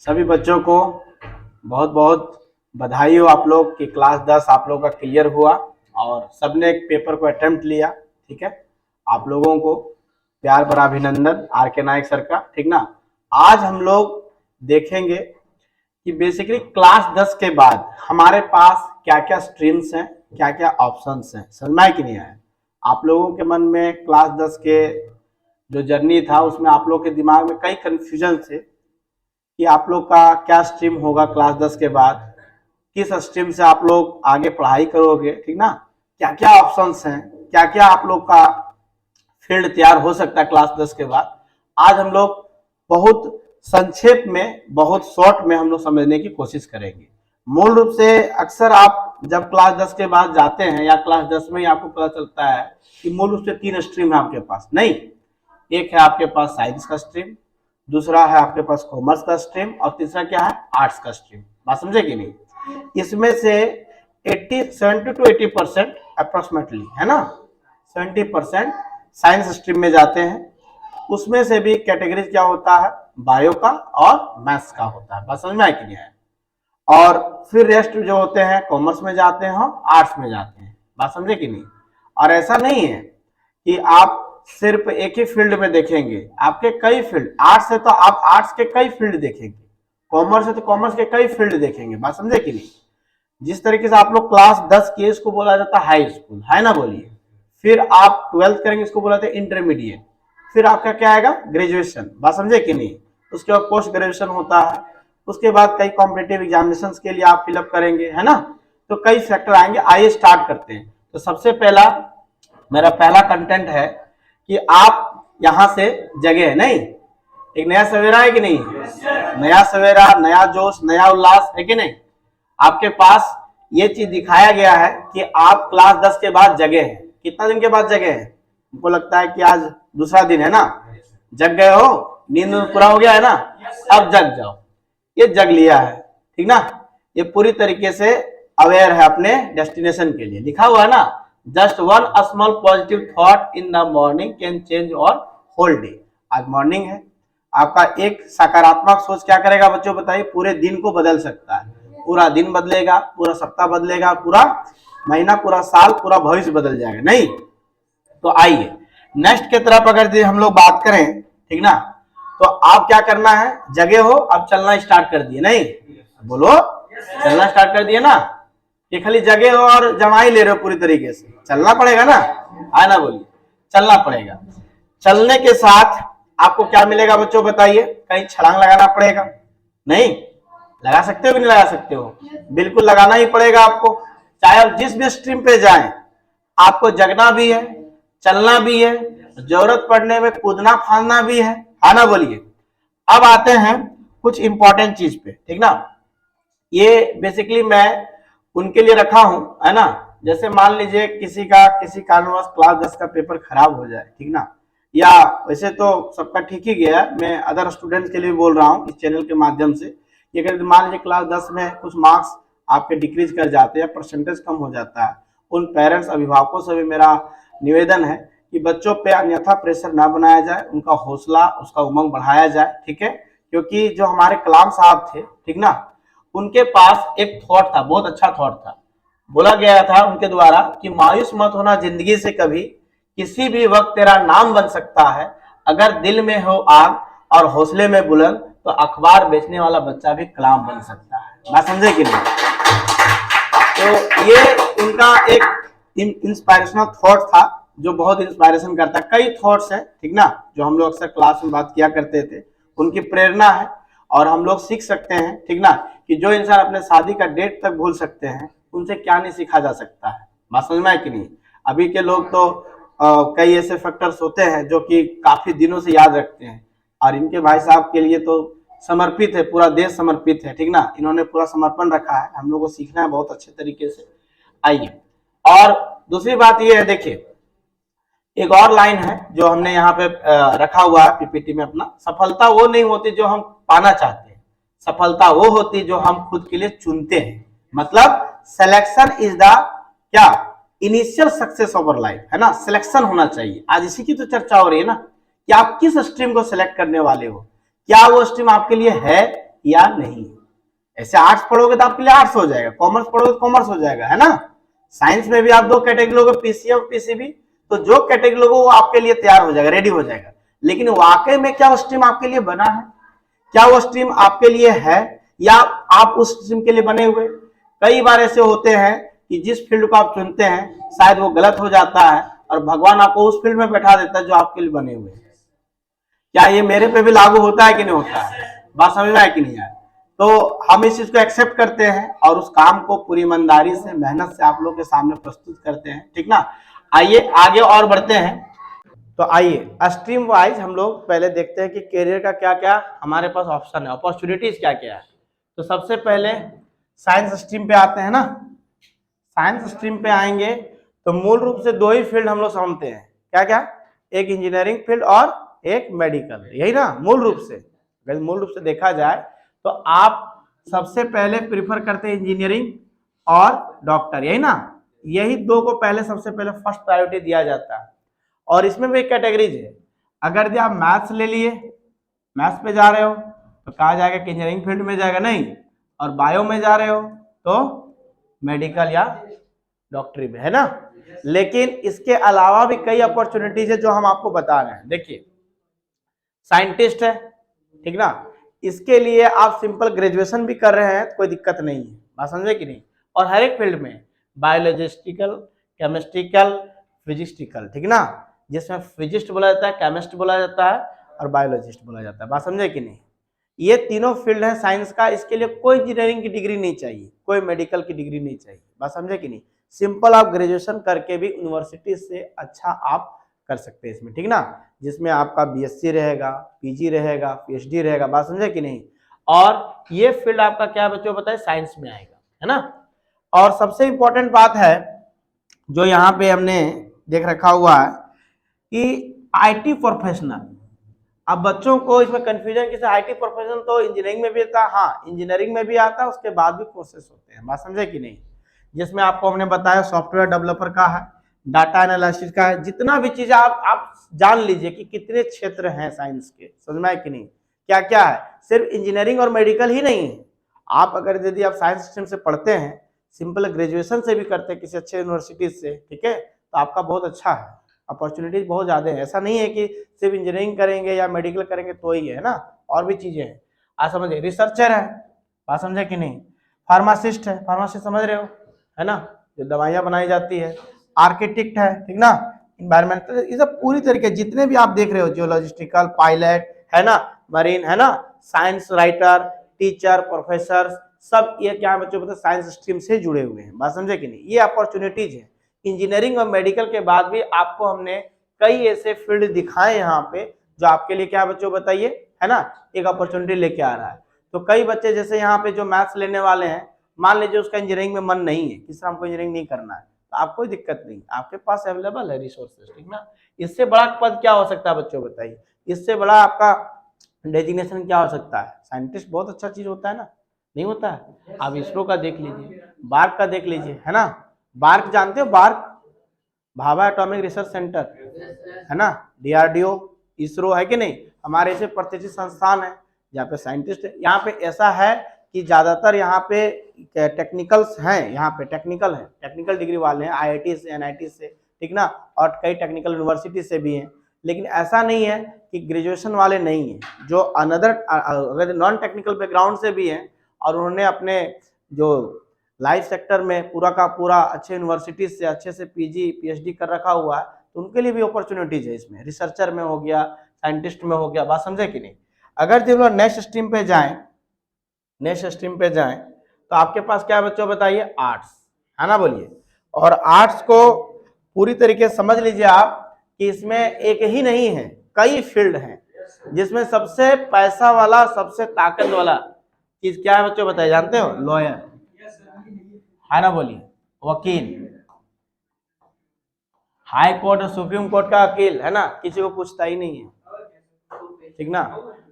सभी बच्चों को बहुत बहुत बधाई हो आप लोग कि क्लास 10 आप लोगों का क्लियर हुआ और सबने एक पेपर को अटेम्प्ट लिया। ठीक है, आप लोगों को प्यार भरा अभिनंदन आर के नायक सर का। ठीक ना, आज हम लोग देखेंगे कि बेसिकली क्लास 10 के बाद हमारे पास क्या क्या स्ट्रीम्स हैं, क्या क्या ऑप्शंस हैं। समझ में आया कि नहीं आया? आप लोगों के मन में क्लास 10 के जो जर्नी था उसमें आप लोग के दिमाग में कई कंफ्यूजन थे कि आप लोग का क्या स्ट्रीम होगा क्लास 10 के बाद, किस स्ट्रीम से आप लोग आगे पढ़ाई करोगे। ठीक ना, क्या क्या ऑप्शंस हैं, क्या क्या आप लोग का फील्ड तैयार हो सकता है क्लास 10 के बाद। आज हम लोग बहुत संक्षेप में, बहुत शॉर्ट में हम लोग समझने की कोशिश करेंगे। मूल रूप से अक्सर आप जब क्लास 10 के बाद जाते हैं या क्लास 10 में ही आपको पता चलता है कि मूल रूप से 3 स्ट्रीम है आपके पास। नहीं, एक है आपके पास साइंस का स्ट्रीम, दूसरा है आपके पास कॉमर्स का स्ट्रीम और तीसरा क्या है, आर्ट्स का स्ट्रीम। बात समझे कि नहीं? इसमें से 70 to 80% अप्रोक्सीमेटली, है ना, 70% साइंस स्ट्रीम में जाते हैं। उसमें से भी कैटेगरी क्या होता है, बायो का और मैथ्स का होता है। बात समझ में आया कि नहीं है? और फिर रेस्ट जो होते हैं कॉमर्स में जाते हैं, आर्ट्स में जाते हैं। बात समझे कि नहीं? और ऐसा नहीं है कि आप सिर्फ एक ही फील्ड में देखेंगे, आपके कई फील्ड, आर्ट्स है तो आप आर्ट्स के कई फील्ड देखेंगे, कॉमर्स है तो कॉमर्स के कई फील्ड देखेंगे। बात समझे कि नहीं? जिस तरीके से आप लोग क्लास 10 किए इसको बोला जाता है हाई स्कूल, है ना, बोलिए। फिर आप 12th करेंगे, इसको बोला जाता है इंटरमीडिएट। फिर आपका क्या आएगा, ग्रेजुएशन। बात समझे कि नहीं? उसके बाद पोस्ट ग्रेजुएशन होता है। उसके बाद कई कॉम्पिटिटिव एग्जामिनेशन के लिए आप फिलअप करेंगे, है ना। तो कई सेक्टर आएंगे। आइए स्टार्ट करते हैं। तो सबसे पहला मेरा पहला कंटेंट है कि आप यहां से जगह है नहीं, एक नया सवेरा है कि नहीं? नया सवेरा, नया जोश, नया उल्लास है कि नहीं? आपके पास ये चीज दिखाया गया है कि आप क्लास 10 के बाद जगह है। कितना दिन के बाद जगह है? हमको लगता है कि आज दूसरा दिन है ना। जग गए हो, नींद पूरा हो गया है ना, अब जग जाओ। ये जग लिया है, ठीक ना। ये पूरी तरीके से अवेयर है अपने डेस्टिनेशन के लिए। लिखा हुआ है ना, just one small positive thought in the morning can change और होल डे। आज मॉर्निंग है, आपका एक सकारात्मक सोच क्या करेगा बच्चों, बताइए, पूरे दिन को बदल सकता है। पूरा दिन बदलेगा, पूरा सप्ताह बदलेगा, पूरा महीना, पूरा साल, पूरा भविष्य बदल जाएगा। नहीं तो आइए नेक्स्ट की तरफ अगर हम लोग बात करें, ठीक ना, तो आप क्या करना है, जगह हो, अब चलना स्टार्ट कर दिए। नहीं बोलो, चलना स्टार्ट कर दिए ना। ये खाली जगह हो और जमाई ले रहे हो, पूरी तरीके से चलना पड़ेगा ना, है ना, बोलिए, चलना पड़ेगा। चलने के साथ आपको क्या मिलेगा बच्चों, बताइए? कहीं छलांग लगाना पड़ेगा? नहीं, लगा सकते हो कि नहीं लगा सकते हो? बिल्कुल लगाना ही पड़ेगा आपको। चाहे आप जिस भी स्ट्रीम पे जाएं, आपको जगना भी है, चलना भी है, जरूरत पड़ने में कूदना फांदना भी है ना, बोलिए। अब आते हैं कुछ इंपॉर्टेंट चीज पे, ठीक ना। ये बेसिकली मैं उनके लिए रखा हूं, है ना। जैसे मान लीजिए किसी कारणवश क्लास 10 का पेपर खराब हो जाए, ठीक ना, या वैसे तो सबका ठीक ही गया, मैं अदर स्टूडेंट्स के लिए बोल रहा हूँ इस चैनल के माध्यम से कि अगर मान लीजिए क्लास 10 में कुछ मार्क्स आपके डिक्रीज कर जाते हैं, परसेंटेज कम हो जाता है, उन पेरेंट्स, अभिभावकों से भी मेरा निवेदन है कि बच्चों पे अन्यथा प्रेशर ना बनाया जाए, उनका हौसला, उसका उमंग बढ़ाया जाए, ठीक है। क्योंकि जो हमारे कलाम साहब थे, ठीक ना, उनके पास एक थॉट था, बहुत अच्छा थॉट था। बोला गया था उनके द्वारा कि मायूस मत होना जिंदगी से कभी, किसी भी वक्त तेरा नाम बन सकता है। अगर दिल में हो आग और हौसले में बुलंद, तो अखबार बेचने वाला बच्चा भी कलाम बन सकता है। बात समझे कि नहीं? तो ये उनका एक इंस्पायरेशनल थॉट था जो बहुत इंस्पायरेशन करता है। कई थॉट्स हैं, ठीक ना, जो हम लोग अक्सर क्लास में बात किया करते थे, उनकी प्रेरणा है और हम लोग सीख सकते हैं, ठीक ना, कि जो इंसान अपने शादी का डेट तक भूल सकते हैं, उनसे क्या नहीं सीखा जा सकता है। बात समझ में है कि नहीं? अभी के लोग तो कई ऐसे फैक्टर्स होते हैं जो कि काफी दिनों से याद रखते हैं, और इनके भाई साहब के लिए तो समर्पित है, पूरा देश समर्पित है, ठीक ना। इन्होंने पूरा समर्पण रखा है, हम लोग को सीखना है बहुत अच्छे तरीके से। आइए, और दूसरी बात ये है, देखिए एक और लाइन है जो हमने यहाँ पे रखा हुआ है पीपीटी में अपना, सफलता वो नहीं होती जो हम पाना चाहते हैं, सफलता वो होती जो हम खुद के लिए चुनते हैं। मतलब सिलेक्शन इज द क्या, initial success of our life, है ना। सिलेक्शन होना चाहिए। आज इसी की तो चर्चा हो रही है ना कि आप किस स्ट्रीम को सिलेक्ट करने वाले हो, क्या वो स्ट्रीम आपके लिए है या नहीं। ऐसे आर्ट्स पढ़ोगे तो आपके लिए आर्ट्स हो जाएगा, कॉमर्स पढ़ोगे तो कॉमर्स हो जाएगा, है ना। साइंस में भी आप दो कैटेगरी लोगे, पीसी और पीसीबी, तो जो कैटेगरी लोगे वो आपके लिए तैयार हो जाएगा, रेडी हो जाएगा। लेकिन वाकई में क्या वो स्ट्रीम आपके लिए बना है, क्या वो स्ट्रीम आपके लिए है, या आप उस स्ट्रीम के लिए बने हुए। कई बार ऐसे होते हैं कि जिस फील्ड को आप चुनते हैं शायद वो गलत हो जाता है और भगवान आपको उस फील्ड में बैठा देता है जो आपके लिए बने हुए हैं। क्या ये मेरे पे भी लागू होता है कि नहीं होता है, बात समझ में आए कि नहीं आए। तो हम इस चीज को एक्सेप्ट करते हैं और उस काम को पूरी ईमानदारी से, मेहनत से आप लोग के सामने प्रस्तुत करते हैं, ठीक ना। आइए आगे और बढ़ते हैं। तो आइए स्ट्रीम वाइज हम लोग पहले देखते हैं कि करियर का क्या क्या हमारे पास ऑप्शन है, अपॉर्चुनिटीज क्या क्या है। तो सबसे पहले साइंस स्ट्रीम पे आते हैं ना। साइंस स्ट्रीम पे आएंगे तो मूल रूप से दो ही फील्ड हम लोग समझते हैं, क्या क्या, एक इंजीनियरिंग फील्ड और एक मेडिकल, यही ना मूल रूप से। अगर मूल रूप से देखा जाए तो आप सबसे पहले प्रिफर करते हैं इंजीनियरिंग और डॉक्टर, यही ना। यही दो को पहले सबसे पहले फर्स्ट प्रायोरिटी दिया जाता है। और इसमें भी एक कैटेगरीज है, अगर यदि आप मैथ्स ले लिए, मैथ्स पे जा रहे हो तो कहा जाएगा कि इंजीनियरिंग फील्ड में जाएगा, नहीं। और बायो में जा रहे हो तो मेडिकल या डॉक्टरी में, है ना। लेकिन इसके अलावा भी कई अपॉर्चुनिटीज है जो हम आपको बता रहे हैं। देखिए साइंटिस्ट है, ठीक ना, इसके लिए आप सिंपल ग्रेजुएशन भी कर रहे हैं तो कोई दिक्कत नहीं है, बात समझे कि नहीं। और हर एक फील्ड में बायोलॉजिस्टिकल, केमिस्ट्रिकल, फिजिस्टिकल, ठीक ना, जिसमें फिजिस्ट बोला जाता है, केमिस्ट बोला जाता है और बायोलॉजिस्ट बोला जाता है, बात समझे कि नहीं। ये तीनों फील्ड है साइंस का, इसके लिए कोई इंजीनियरिंग की डिग्री नहीं चाहिए, कोई मेडिकल की डिग्री नहीं चाहिए, बात समझे कि नहीं। सिंपल आप ग्रेजुएशन करके भी यूनिवर्सिटी से अच्छा आप कर सकते हैं इसमें, ठीक ना, जिसमें आपका बीएससी रहेगा, पीजी रहेगा, पीएचडी रहेगा, बात समझे कि नहीं। और ये फील्ड आपका क्या बच्चों बताए, साइंस में आएगा, है ना। और सबसे इंपॉर्टेंट बात है जो यहाँ पे हमने देख रखा हुआ है कि आईटी प्रोफेशनल। अब बच्चों को इसमें कंफ्यूजन किसे, आईटी प्रोफेशनल तो इंजीनियरिंग में भी आता है, हाँ इंजीनियरिंग में भी आता है, उसके बाद भी कोर्सेस होते हैं, बात समझे कि नहीं। जिसमें आपको हमने बताया सॉफ्टवेयर डेवलपर का है, डाटा एनालिसिस का है, जितना भी चीज आप जान लीजिए कि कितने क्षेत्र हैं साइंस के, समझ में आए कि नहीं, क्या क्या है। सिर्फ इंजीनियरिंग और मेडिकल ही नहीं है, आप अगर यदि आप साइंस स्ट्रीम से पढ़ते हैं, सिंपल ग्रेजुएशन से भी करते हैं किसी अच्छे यूनिवर्सिटी से, ठीक है, तो आपका बहुत अच्छा है, अपॉर्चुनिटीज बहुत ज्यादा है। ऐसा नहीं है कि सिर्फ इंजीनियरिंग करेंगे या मेडिकल करेंगे तो ही है ना, और भी चीजें हैं, आप समझिए। रिसर्चर है, बात समझे कि नहीं। फार्मासिस्ट है, फार्मासिस्ट समझ रहे हो, है ना, जो दवाइयां बनाई जाती है। आर्किटेक्ट है, ठीक ना, इन्वायरमेंटल, ये सब पूरी तरीके जितने भी आप देख रहे हो, जियोलॉजिस्टिकल, पायलट, है ना, मरीन, है ना, साइंस राइटर, टीचर, प्रोफेसर, सब ये क्या बच्चों पता साइंस स्ट्रीम से जुड़े हुए हैं, बात समझे कि नहीं। ये अपॉर्चुनिटीज है। इंजीनियरिंग और मेडिकल के बाद भी आपको हमने कई ऐसे फील्ड दिखाए यहाँ पे जो आपके लिए क्या बच्चों बताइए, है ना, एक अपॉर्चुनिटी लेके आ रहा है। तो कई बच्चे जैसे यहाँ पे जो मैथ्स लेने वाले हैं, मान लीजिए उसका इंजीनियरिंग में मन नहीं है, किसी हमको इंजीनियरिंग नहीं करना है, तो आप कोई दिक्कत नहीं, आपके पास अवेलेबल है रिसोर्सेज, ठीक ना। इससे बड़ा पद क्या हो सकता है बच्चों बताइए, इससे बड़ा आपका डेजिग्नेशन क्या हो सकता है। साइंटिस्ट बहुत अच्छा चीज होता है ना, नहीं होता है। आप इसरो का देख लीजिए, बार्क का देख लीजिए, है ना, बार्क जानते हो, BARC Bhabha atomic research centre, है ना, डीआरडीओ, इसरो, है कि नहीं, हमारे ऐसे प्रतिष्ठित संस्थान है जहाँ पे साइंटिस्ट है। यहाँ पे ऐसा है कि ज्यादातर यहाँ पे टेक्निकल्स हैं, यहाँ पे टेक्निकल है, टेक्निकल डिग्री वाले हैं, आईआईटी से, एनआईटी से, ठीक ना, और कई टेक्निकल यूनिवर्सिटी से भी हैं। लेकिन ऐसा नहीं है कि ग्रेजुएशन वाले नहीं है, जो अनदर अगर नॉन टेक्निकल बैकग्राउंड से भी हैं और उन्होंने अपने जो लाइफ सेक्टर में पूरा का पूरा अच्छे यूनिवर्सिटी से अच्छे से पीजी पीएचडी कर रखा हुआ है, तो उनके लिए भी अपॉर्चुनिटीज है इसमें। रिसर्चर में हो गया, साइंटिस्ट में हो गया, बात समझे कि नहीं। अगर जब लोग नेक्स्ट स्ट्रीम पे जाएं, नेक्स्ट स्ट्रीम पे जाएं तो आपके पास क्या है बच्चों बताइए, आर्ट्स, है ना, बोलिए। और आर्ट्स को पूरी तरीके से समझ लीजिए आप कि इसमें एक ही नहीं है, कई फील्ड हैं, जिसमें सबसे पैसा वाला, सबसे ताकत वाला चीज क्या है बच्चों बताइए, जानते हो, लॉयर, है ना, बोलिए, वकील, हाई कोर्ट और सुप्रीम कोर्ट का वकील, है ना, किसी को पूछता ही नहीं है, ठीक ना,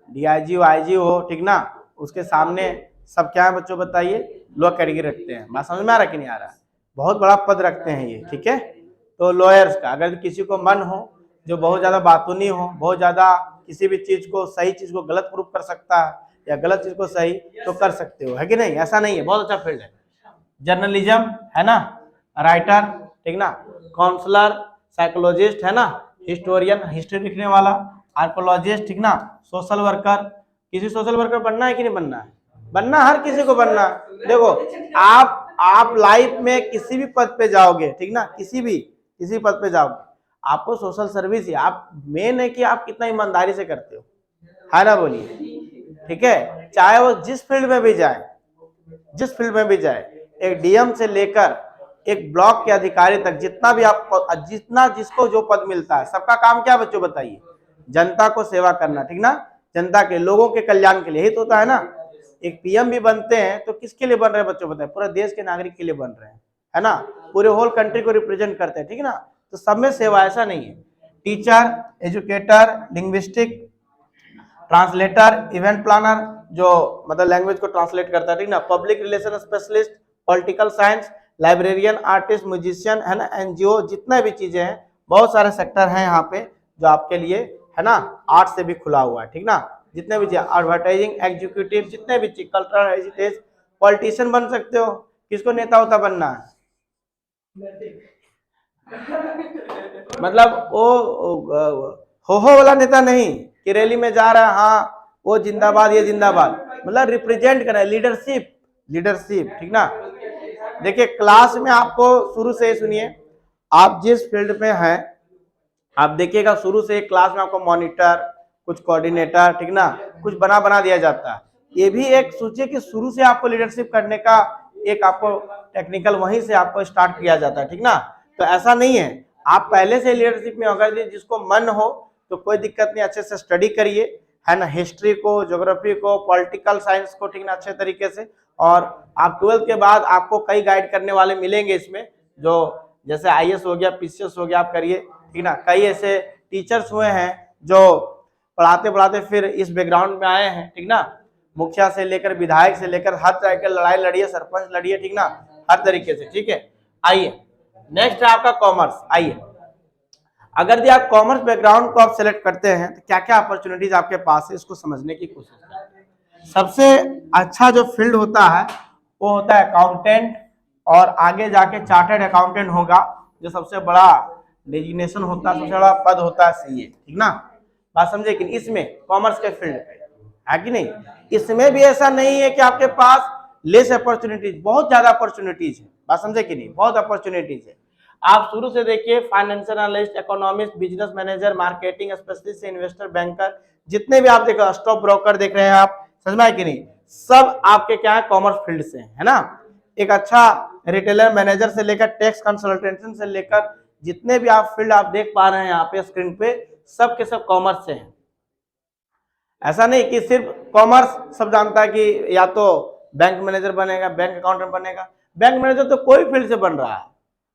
डीआईजी आईजी हो, ठीक ना, उसके सामने सब क्या है बच्चों बताइए, लो कैटेगरी रखते हैं, बात समझ में आ रहा कि नहीं आ रहा, बहुत बड़ा पद रखते हैं ये, ठीक है। तो लॉयर्स का अगर किसी को मन हो, जो बहुत ज्यादा बातूनी हो, बहुत ज्यादा किसी भी चीज को, सही चीज को गलत प्रूफ कर सकता है, या गलत चीज को सही तो कर सकते हो, है कि नहीं? ऐसा नहीं है, बहुत अच्छा फील्ड है। जर्नलिज्म है ना, राइटर, ठीक ना, काउंसलर, साइकोलॉजिस्ट है ना, हिस्टोरियन हिस्ट्री लिखने वाला, आर्कोलॉजिस्ट, ठीक ना, सोशल वर्कर। किसी सोशल वर्कर बनना है कि नहीं बनना है? बनना, हर किसी को बनना। देखो आप लाइफ में किसी भी पद पे जाओगे, ठीक ना, किसी पद पे जाओगे, आपको सोशल सर्विस ही आप मेन है कि आप कितना ईमानदारी से करते हो, है ना, बोलिए, ठीक है। चाहे वो जिस फील्ड में भी जाए, जिस फील्ड में भी जाए, एक डीएम से लेकर एक ब्लॉक के अधिकारी तक, जितना भी आप जितना जिसको जो पद मिलता है, सबका काम क्या बच्चों बताइए? जनता को सेवा करना, ठीक ना, जनता के लोगों के कल्याण के लिए ही तो होता है ना। एक पीएम भी बनते हैं तो किसके लिए बन रहे हैं बच्चों बताए? पूरे देश के नागरिक के लिए बन रहे हैं, है ना, पूरे होल कंट्री को रिप्रेजेंट करते हैं, ठीक है ना। तो सब में सेवा, ऐसा नहीं है। Teacher, educator, linguistic, translator, event planner, जो मतलब लैंग्वेज को ट्रांसलेट करता है, ठीक ना, public relation specialist, political science, librarian, artist, musician, है ना, एनजीओ, जितने भी चीजें हैं, बहुत सारे सेक्टर हैं यहाँ पे जो आपके लिए, है ना, आर्ट से भी खुला हुआ है, ठीक ना, जितने भी चीज, एडवर्टाइजिंग, एग्जीक्यूटिव, जितने भी चीज, कल्चरल हेरिटेज, पॉलिटिशियन बन सकते हो। किसको नेता होता बनना है? मतलब वो हो वाला नेता नहीं कि रैली में जा रहा है, हाँ वो जिंदाबाद ये जिंदाबाद, मतलब रिप्रेजेंट करना, लीडरशिप, लीडरशिप, ठीक ना। देखिए क्लास में आपको शुरू से ही सुनिए, आप जिस फील्ड में हैं आप देखिएगा शुरू से क्लास में आपको मॉनिटर, कुछ कोऑर्डिनेटर, ठीक ना, कुछ बना दिया जाता है। ये भी एक सोचिए कि शुरू से आपको लीडरशिप करने का एक आपको टेक्निकल वहीं से आपको स्टार्ट किया जाता है, ठीक ना। तो ऐसा नहीं है, आप पहले से लीडरशिप में अगर जिसको मन हो तो कोई दिक्कत नहीं, अच्छे से स्टडी करिए, है ना, हिस्ट्री को, ज्योग्राफी को, पॉलिटिकल साइंस को, ठीक ना, अच्छे तरीके से। और आप 12th के बाद आपको कई गाइड करने वाले मिलेंगे इसमें, जो जैसे आईएएस हो गया, पीसीएस हो गया, आप करिए, ठीक ना। कई ऐसे टीचर्स हुए हैं जो पढ़ाते पढ़ाते फिर इस बैकग्राउंड में आए हैं, ठीक ना, मुखिया से लेकर विधायक से लेकर हर तरह की लड़ाई लड़िए, सरपंच लड़िए, ठीक ना, हर तरीके से, ठीक है। आइए नेक्स्ट है आपका कॉमर्स। आइए, अगर भी आप कॉमर्स बैकग्राउंड को आप सेलेक्ट करते हैं तो क्या क्या अपॉर्चुनिटीज आपके पास है, इसको समझने की कोशिश करें। सबसे अच्छा जो फील्ड होता है वो होता है अकाउंटेंट, और आगे जाके चार्टर्ड अकाउंटेंट होगा, जो सबसे बड़ा डेजिग्नेशन होता है, सबसे बड़ा पद होता है सीए, ठीक ना, बात समझे कि इसमें कॉमर्स के फील्ड पे है कि नहीं। इसमें भी ऐसा नहीं है कि आपके पास लेस अपॉर्चुनिटीज, बहुत ज्यादा अपॉर्चुनिटीज है, बात समझे कि नहीं, बहुत अपॉर्चुनिटीज है। आप शुरू से देखिए, financial analyst, economist, business manager, marketing specialist, investor, banker, जितने भी आप देखो, स्टॉक ब्रोकर देख रहे हैं आप, समझ में आए कि नहीं, सब आपके क्या है, कॉमर्स फील्ड से है ना। एक अच्छा रिटेलर मैनेजर से लेकर टैक्स कंसल्टेंट से लेकर जितने भी आप फील्ड आप देख पा रहे हैं यहाँ पे स्क्रीन पे, सब के सब कॉमर्स से हैं। ऐसा नहीं कि सिर्फ कॉमर्स सब जानता है कि या तो बैंक मैनेजर बनेगा, बैंक अकाउंटेंट बनेगा। बैंक मैनेजर तो कोई फील्ड से बन रहा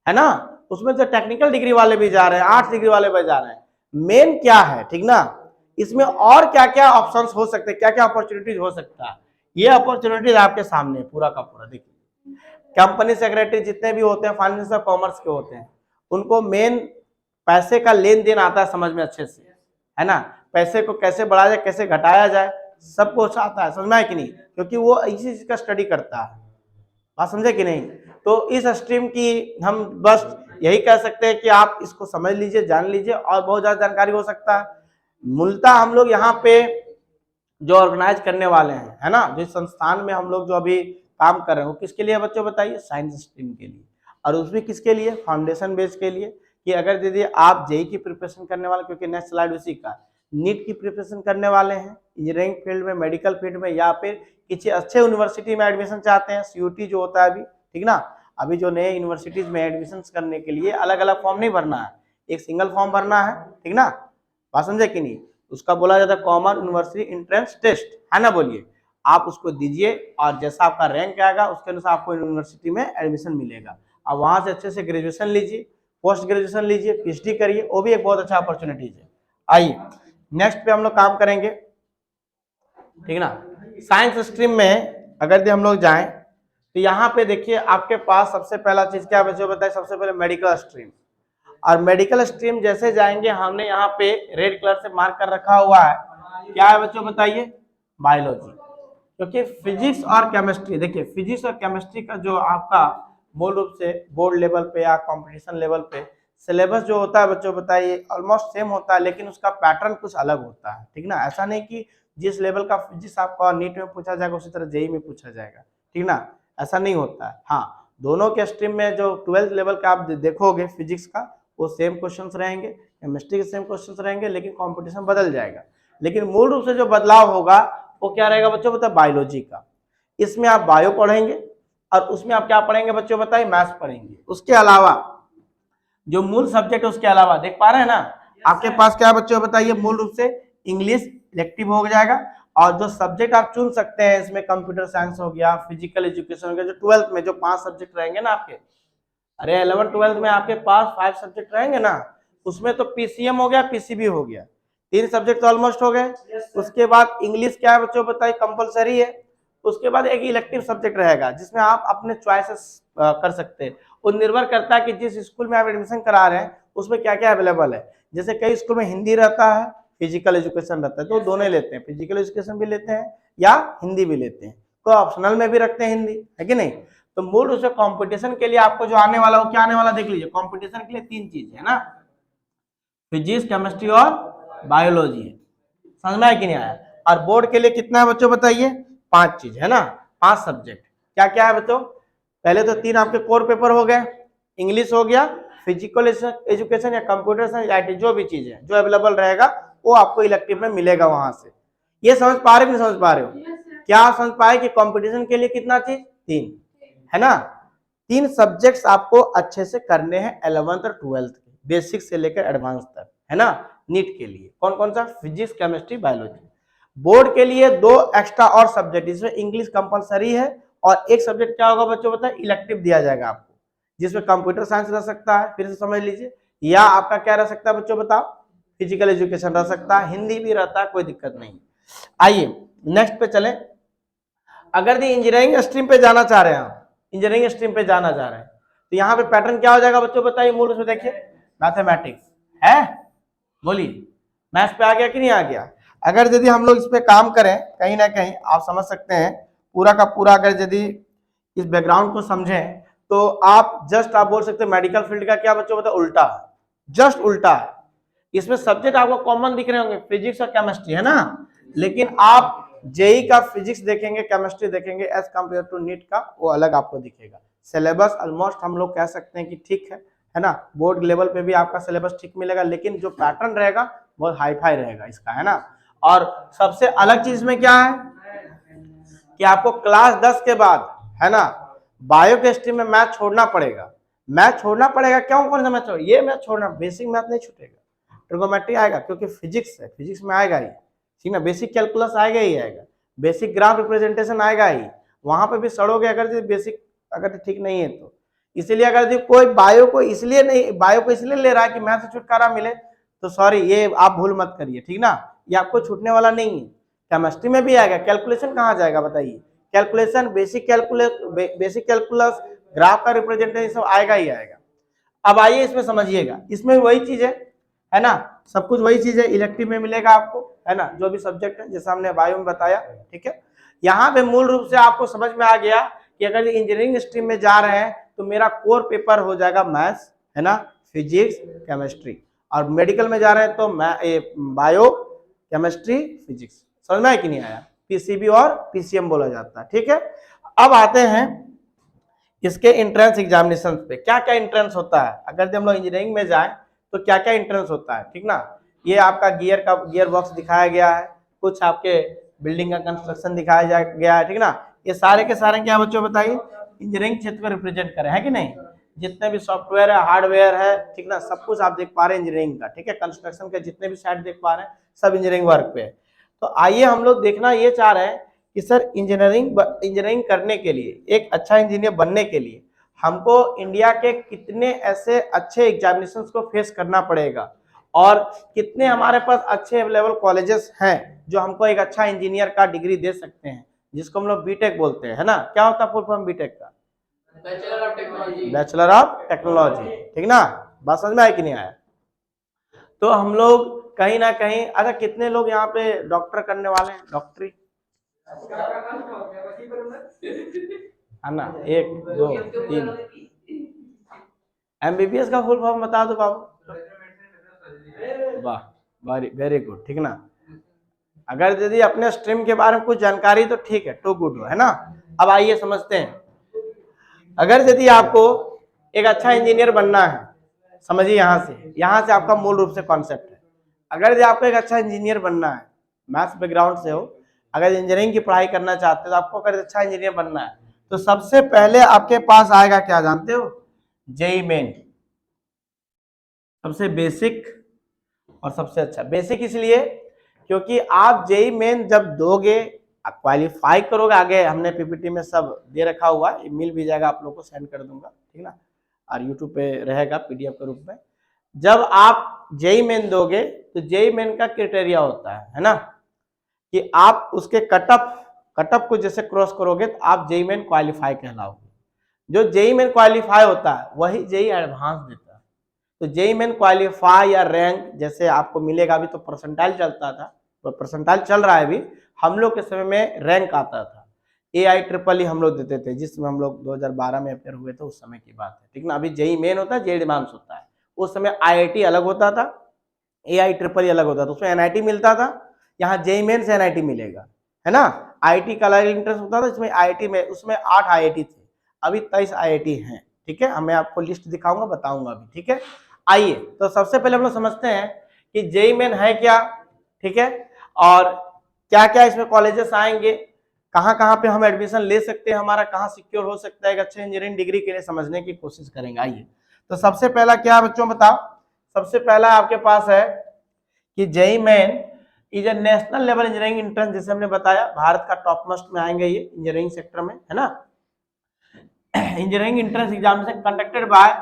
है ना, उसमें तो टेक्निकल डिग्री वाले भी जा रहे हैं, आर्ट्स डिग्री वाले भी जा रहे हैं। मेन क्या है, ठीक ना, इसमें और क्या क्या ऑप्शंस हो सकते हैं, क्या क्या अपॉर्चुनिटीज हो सकता है, ये अपॉर्चुनिटीज आपके सामने पूरा का पूरा। देखिए कंपनी सेक्रेटरी जितने भी होते हैं फाइनेंशियल कॉमर्स के होते हैं, उनको मेन पैसे का लेन देन आता है समझ में अच्छे से, है ना, पैसे को कैसे बढ़ाया जाए, कैसे घटाया जाए, सब कुछ आता है, समझ में आया कि नहीं, क्योंकि वो इसी चीज का स्टडी करता है, बात समझे कि नहीं। तो इस स्ट्रीम की हम बस यही कह सकते हैं कि आप इसको समझ लीजिए, जान लीजिए, और बहुत ज्यादा जानकारी हो सकता है। मूलतः हम लोग यहाँ पे जो ऑर्गेनाइज करने वाले हैं, है ना, जिस संस्थान में हम लोग जो अभी काम कर रहे हैं, वो किसके लिए बच्चों बताइए, साइंस स्ट्रीम के लिए, और उसमें किसके लिए, फाउंडेशन बेस के लिए, कि अगर दीदी आप जेई की प्रिपरेशन करने वाले, क्योंकि नेक्स्ट स्लाइड उसी का, नीट की प्रिपरेशन करने वाले हैं, इंजीनियरिंग फील्ड में, मेडिकल फील्ड में, या फिर किसी अच्छे यूनिवर्सिटी में एडमिशन चाहते हैं, सीयूटी जो होता है अभी, ठीक ना, अभी जो नए यूनिवर्सिटीज में एडमिशन करने के लिए अलग अलग फॉर्म नहीं भरना है, एक सिंगल फॉर्म भरना है, ठीक ना, बात समझे कि नहीं, उसका बोला जाता है कॉमन यूनिवर्सिटी एंट्रेंस टेस्ट, है ना, बोलिए, आप उसको दीजिए और जैसा आपका रैंक आएगा उसके अनुसार आपको यूनिवर्सिटी में एडमिशन मिलेगा। अब वहां से अच्छे से ग्रेजुएशन लीजिए, पोस्ट ग्रेजुएशन लीजिए, पीएचडी करिए, वो भी एक बहुत अच्छा अपॉर्चुनिटीज है। आइए नेक्स्ट पे हम लोग काम करेंगे, ठीक ना। साइंस स्ट्रीम में अगर हम लोग जाएं तो यहाँ पे देखिए आपके पास सबसे पहला चीज क्या बच्चों बताए, सबसे पहले मेडिकल स्ट्रीम, और मेडिकल स्ट्रीम जैसे जाएंगे, हमने यहाँ पे रेड कलर से मार्क कर रखा हुआ है, क्या है बच्चों बताइए, बायोलॉजी, क्योंकि फिजिक्स और केमिस्ट्री, देखिए फिजिक्स और केमिस्ट्री का जो आपका मूल रूप से बोर्ड लेवल पे या कंपटीशन लेवल पे सिलेबस जो होता है बच्चों बताइए ऑलमोस्ट सेम होता है, लेकिन उसका पैटर्न कुछ अलग होता है, ठीक ना। ऐसा नहीं कि जिस लेवल का फिजिक्स आपका नीट में पूछा जाएगा उसी तरह जेई में पूछा जाएगा, ठीक ना, ऐसा नहीं होता है। हाँ, दोनों के स्ट्रीम में जो 12th लेवल का आप देखोगे फिजिक्स का वो सेम क्वेश्चंस रहेंगे, केमिस्ट्री के सेम क्वेश्चंस रहेंगे, लेकिन कंपटीशन बदल जाएगा। लेकिन मूल रूप से जो बदलाव होगा वो क्या रहेगा बच्चों बताए, बायोलॉजी का। इसमें आप बायो पढ़ेंगे और उसमें आप क्या पढ़ेंगे बच्चों बताइए, मैथ्स पढ़ेंगे। उसके अलावा जो मूल सब्जेक्ट है उसके अलावा देख पा रहे हैं ना, आपके पास क्या बच्चों बताइए, मूल रूप से इंग्लिश इलेक्टिव हो जाएगा। और जो सब्जेक्ट आप चुन सकते हैं इसमें कंप्यूटर साइंस हो गया, फिजिकल एजुकेशन हो गया, जो 12th में जो 5 सब्जेक्ट रहेंगे ना आपके, अरे 11 12 में आपके पास 5 सब्जेक्ट रहेंगे ना, उसमें तो पीसीएम हो गया, पीसीबी हो गया, 3 सब्जेक्ट तो ऑलमोस्ट हो गए। उसके बाद इंग्लिश क्या है बच्चों बताइए, कंपलसरी है। उसके बाद एक इलेक्टिव सब्जेक्ट रहेगा जिसमें आप अपने चॉइसेस कर सकते हैं। वो निर्भर करता है कि जिस स्कूल में आप एडमिशन करा रहे हैं उसमें क्या क्या अवेलेबल है। जैसे कई स्कूल में हिंदी रहता है, फिजिकल एजुकेशन रहता है, तो दोनों ही लेते हैं, फिजिकल एजुकेशन भी लेते हैं या हिंदी भी लेते हैं, तो ऑप्शनल में भी रखते हैं हिंदी, है कि नहीं। तो मूल रूप से कंपटीशन के लिए आपको जो आने वाला वो क्या आने वाला देख लीजिए। कंपटीशन के लिए 3 चीज है ना, फिजिक्स, केमिस्ट्री और बायोलॉजी है, समझ में आया कि नहीं आया। और बोर्ड के लिए कितना है बच्चों बताइए, 5 चीज है ना, 5 सब्जेक्ट। क्या क्या है बच्चों, पहले तो 3 आपके कोर पेपर हो गए, इंग्लिश हो गया, फिजिकल एजुकेशन या कंप्यूटर साइंस आईटी जो भी चीज है जो अवेलेबल रहेगा वो आपको इलेक्टिव में मिलेगा वहां से। ये समझ पा रहे हो कि नहीं समझ पा रहे हो, क्या आप समझ पाए कि कंपटीशन के लिए कितना चीज, 3 है ना। 3 सब्जेक्ट्स आपको अच्छे से करने हैं 11th और 12th के, बेसिक से लेकर एडवांस तक, है ना। नीट के लिए कौन कौन सा, फिजिक्स, केमिस्ट्री, बायोलॉजी। बोर्ड के लिए 2 एक्स्ट्रा और सब्जेक्ट, इसमें इंग्लिश कंपलसरी है और एक सब्जेक्ट क्या होगा बच्चों बताए, इलेक्टिव दिया जाएगा आपको, जिसमें कंप्यूटर साइंस रह सकता है, फिर से समझ लीजिए, या आपका क्या रह सकता है बच्चों बताओ, फिजिकल एजुकेशन रह सकता है, हिंदी भी रहता है, कोई दिक्कत नहीं। आइए नेक्स्ट पे चले। अगर इंजीनियरिंग स्ट्रीम पे जाना चाह रहे हैं आप, इंजीनियरिंग स्ट्रीम पे जाना चाह रहे हैं, तो यहाँ पे पैटर्न क्या हो जाएगा बच्चों बताइए, मूल रूप से देखिए मैथमेटिक्स है, बोलिए मैथ्स पे आ गया कि नहीं आ गया। अगर यदि हम लोग इस पे काम करें कहीं ना कहीं आप समझ सकते हैं पूरा का पूरा, अगर यदि इस बैकग्राउंड को समझें तो आप जस्ट आप बोल सकते हैं मेडिकल फील्ड का क्या बच्चों बताओ, उल्टा है, जस्ट उल्टा है। इसमें सब्जेक्ट आपको कॉमन दिख रहे होंगे, फिजिक्स और केमिस्ट्री, है ना, लेकिन आप जेई का फिजिक्स देखेंगे, केमिस्ट्री देखेंगे, एज कंपेयर टू नीट का वो अलग आपको दिखेगा। सिलेबस ऑलमोस्ट हम लोग कह सकते हैं कि ठीक है ना, बोर्ड लेवल पे भी आपका सिलेबस ठीक मिलेगा, लेकिन जो पैटर्न रहेगा बहुत हाई फाई रहेगा इसका, है ना। और सबसे अलग चीज में क्या है कि आपको क्लास 10 के बाद, है ना, बायो के स्ट्रीम में मैथ छोड़ना पड़ेगा। मैथ छोड़ना पड़ेगा, क्यों, कौन सा मैथ छोड़, ये मैथ छोड़ना, बेसिक मैथ नहीं छूटेगा, ट्रिगोमेट्री आएगा क्योंकि फिजिक्स है, फिजिक्स में आएगा ही, ठीक ना, बेसिक कैलकुलस आएगा ही आएगा, बेसिक ग्राफ रिप्रेजेंटेशन आएगा ही, वहां पे भी सड़ोगे अगर बेसिक अगर ठीक नहीं है तो। इसलिए अगर कोई बायो को इसलिए नहीं, बायो को इसलिए ले रहा है कि मैथ से छुटकारा मिले, तो सॉरी ये आप भूल मत करिए, ठीक ना, ये आपको छूटने वाला नहीं है। केमिस्ट्री में भी आएगा, कैलकुलेशन कहाँ जाएगा बताइए, कैलकुलेशन, बेसिक कैलकुलस, ग्राफ का रिप्रेजेंटेशन सब आएगा ही आएगा। अब आइए इसमें समझिएगा, इसमें वही चीज है ना, सब कुछ वही चीज है, इलेक्टिव में मिलेगा आपको, है ना, जो भी सब्जेक्ट है जैसा हमने बायो में बताया, ठीक है। यहाँ पे मूल रूप से आपको समझ में आ गया कि अगर इंजीनियरिंग स्ट्रीम में जा रहे हैं तो मेरा कोर पेपर हो जाएगा मैथ्स, है ना, फिजिक्स, केमिस्ट्री, और मेडिकल में जा रहे हैं तो बायो, केमिस्ट्री, फिजिक्स। समझ में आया कि नहीं आया, पीसीबी और पीसीएम बोला जाता है, ठीक है। अब आते हैं इसके एंट्रेंस एग्जामिनेशन पे, क्या क्या एंट्रेंस होता है अगर हम लोग इंजीनियरिंग में जाएं तो क्या क्या एंट्रेंस होता है, ठीक ना। ये आपका गियर बॉक्स दिखाया गया है, कुछ आपके बिल्डिंग का कंस्ट्रक्शन दिखाया गया है, ठीक ना। ये सारे के सारे क्या बच्चों बताइए, इंजीनियरिंग क्षेत्र को रिप्रेजेंट करें, है कि नहीं, जितने भी सॉफ्टवेयर है, हार्डवेयर है, ठीक ना, सब कुछ आप देख पा रहे हैं इंजीनियरिंग का, ठीक है। कंस्ट्रक्शन के जितने भी साइट देख पा रहे हैं सब इंजीनियरिंग वर्क पे है। तो आइए हम लोग देखना ये चाह रहे हैं कि सर इंजीनियरिंग करने के लिए, एक अच्छा इंजीनियर बनने के लिए हमको इंडिया के कितने ऐसे अच्छे एग्जामिनेशंस को फेस करना पड़ेगा और कितने हमारे पास अच्छे अवेलेबल कॉलेजेस हैं जो हमको एक अच्छा इंजीनियर का डिग्री दे सकते हैं, जिसको हम लोग बीटेक बोलते हैं, है ना। क्या होता है फुल फॉर्म बीटेक का, bachelor of technology, bachelor of Technology, ठीक ना। बात समझ में आया कि नहीं आया। तो हम लोग कहीं ना कहीं, अच्छा कितने लोग यहाँ पे डॉक्टर करने वाले हैं, डॉक्टरी, है ना, 1 2 3। एमबीबीएस का फुल फॉर्म बता दो बाबू। वाह, वेरी वेरी गुड, ठीक ना। अगर यदि अपने स्ट्रीम के बारे में कुछ जानकारी तो ठीक है, टू गुड है ना। अब आइए समझते हैं, अगर यदि आपको एक अच्छा इंजीनियर बनना है, समझिए यहाँ से आपका मूल रूप से कॉन्सेप्ट है। अगर यदि आपको एक अच्छा इंजीनियर बनना है, मैथ्स बैकग्राउंड से हो, अगर इंजीनियरिंग की पढ़ाई करना चाहते हो, तो आपको अगर अच्छा इंजीनियर बनना है तो सबसे पहले आपके पास आएगा क्या जानते हो? JEE main. सबसे बेसिक और सबसे अच्छा। बेसिक इसलिए क्योंकि आप जेई मेन जब दोगे, क्वालिफाई करोगे, आगे हमने पीपीटी में सब दे रखा हुआ, मिल भी जाएगा, आप लोग को सेंड कर दूंगा, ठीक ना, और यूट्यूब पे रहेगा पीडीएफ के रूप में। जब आप जेई मेन दोगे तो जेई मेन का क्राइटेरिया होता है ना, कि आप उसके कटअप को जैसे क्रॉस करोगे तो आप जेई मेन क्वालिफाई कहलाओगे। जो जेई मेन क्वालिफाई होता है वही जेई एडवांस देता है। तो जेई मेन क्वालिफाई या रैंक जैसे आपको मिलेगा, अभी तो परसेंटाइल चलता था, तो परसेंटाइल चल रहा है अभी, हम लोग के समय में रैंक आता था। AIEEE हम लोग देते थे, जिसमें हम लोग 2012 में अपेयर हुए थे, उस समय की बात है, ठीक ना। अभी जेई मेन होता है, जेई एडवांस होता है। उस समय IIT अलग होता था, AIEEE अलग होता था, उसमें NIT मिलता था। यहाँ जेई मेन से NIT मिलेगा, है ना। IIT का अलग इंट्रेंस होता था, इसमें IIT में उसमें 8 IIT थे, अभी 23 IIT हैं, ठीक है। मैं आपको लिस्ट दिखाऊंगा, बताऊंगा अभी, ठीक है। आइए तो सबसे पहले हम लोग समझते हैं कि जेई मेन है क्या, ठीक है, और क्या क्या इसमें कॉलेजेस आएंगे, कहाँ कहाँ पे हम एडमिशन ले सकते हैं, हमारा कहाँ सिक्योर हो सकता है एक अच्छे इंजीनियरिंग डिग्री के लिए, समझने की कोशिश करेंगे। आइए तो सबसे पहला क्या बच्चों बताओ, सबसे पहला आपके पास है कि JEE Main is a national level engineering entrance, जैसे हमने बताया भारत का टॉप मोस्ट में आएंगे ये इंजीनियरिंग सेक्टर में, है ना। Engineering entrance examination conducted by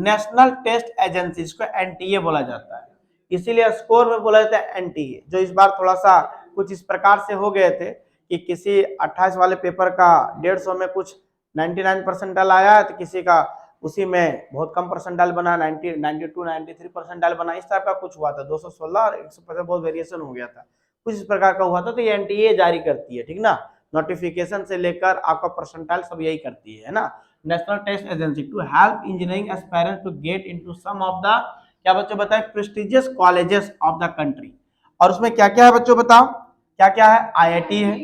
National Test Agency, इसको एनटीए बोला जाता है, इसीलिए स्कोर में बोला जाता है एनटीए। जो इस बार थोड़ा सा कुछ इस प्रकार से हो गए थे कि किसी 28 वाले पेपर का 150 में कुछ 99 परसेंटाइल आया है, तो किसी का उसी में बहुत कम परसेंटाइल बना, 90 92 93 परसेंटाइल बना, इस टाइप का कुछ हुआ था। 216 और 150 बहुत वेरिएशन हो गया था, कुछ इस प्रकार का हुआ था। तो ये एनटीए जारी करती है, ठीक ना, नोटिफिकेशन से लेकर आपका परसेंटाइल सब यही करती है ना, National Test Agency, to help engineering aspirants to get into some of the, क्या बच्चों बताएं, prestigious colleges of the country. और उसमें क्या क्या है बच्चों बताओ, क्या क्या है? आईआईटी है,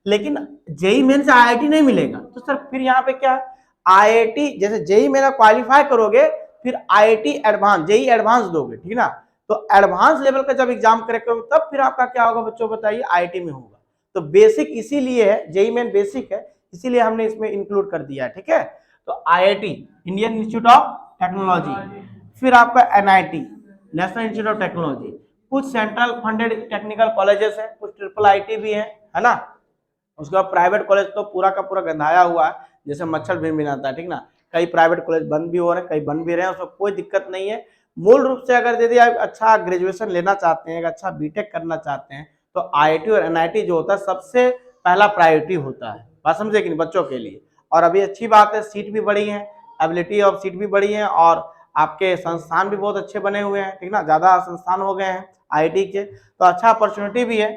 लेकिन जेई मेन से आईआईटी नहीं मिलेगा, तो सर फिर यहाँ पे क्या है, आईआईटी, जैसे जेई मेन क्वालिफाई करोगे फिर आईआईटी एडवांस, जेई एडवांस दोगे, ठीक ना, तो एडवांस लेवल का जब एग्जाम करेक्ट तब फिर आपका क्या होगा बच्चों बताइए, आईआईटी में होगा। तो बेसिक इसीलिए है, जेई मेन बेसिक है, इसीलिए हमने इसमें इंक्लूड कर दिया है, ठीक है। तो IIT, Indian institute of technology, फिर आपका NIT, national institute of technology, कुछ सेंट्रल फंडेड टेक्निकल कॉलेजेस हैं, कुछ ट्रिपल आईटी भी है ना। उसके बाद प्राइवेट कॉलेज तो पूरा का पूरा गंधाया हुआ है, जैसे मच्छर भी मिलाता है, ठीक ना। कई प्राइवेट कॉलेज बंद भी हो रहे हैं, कई बन भी रहे हैं, उसमें कोई दिक्कत नहीं है। मूल रूप से अगर यदि आप अच्छा ग्रेजुएशन लेना चाहते हैं, अच्छा बीटेक करना चाहते हैं, तो आईआईटी और एनआईटी जो होता है सबसे पहला प्रायोरिटी होता है, बात समझे कि नहीं, बच्चों के लिए। और अभी अच्छी बात है, सीट भी बढ़ी है, एबिलिटी ऑफ सीट भी बढ़ी है, और आपके संस्थान भी बहुत अच्छे बने हुए हैं, ठीक ना, ज्यादा संस्थान हो गए हैं आईआईटी के, तो अच्छा अपॉर्चुनिटी भी है।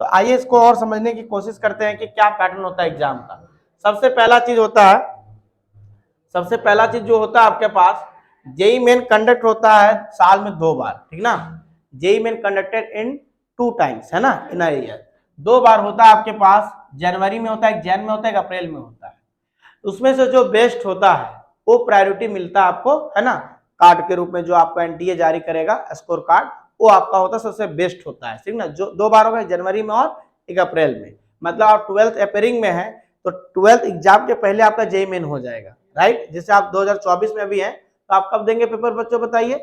तो आइए इसको और समझने की कोशिश करते हैं कि क्या पैटर्न होता है एग्जाम का। सबसे पहला चीज होता है, सबसे पहला चीज जो होता है आपके पास, जेई मेन कंडक्ट होता है साल में 2 बार, ठीक ना। JEE Main conducted in 2 times, है ना, इन अ ईयर, 2 बार होता है आपके पास, जनवरी में होता है, जैन में होता है, अप्रैल में होता है। उसमें से जो बेस्ट होता है वो प्रायोरिटी मिलता है आपको, है ना, कार्ड के रूप में, जो आपको एनटीए जारी करेगा स्कोर कार्ड, वो आपका होता है सबसे बेस्ट होता है, ठीक ना। जो 2 बार होगा, जनवरी में और एक अप्रैल में, मतलब आप 12th अपेयरिंग में है तो 12th एग्जाम के पहले आपका जेई मेन हो जाएगा, राइट। जैसे आप 2024 में भी हैं, तो आप कब देंगे पेपर बच्चों बताइए,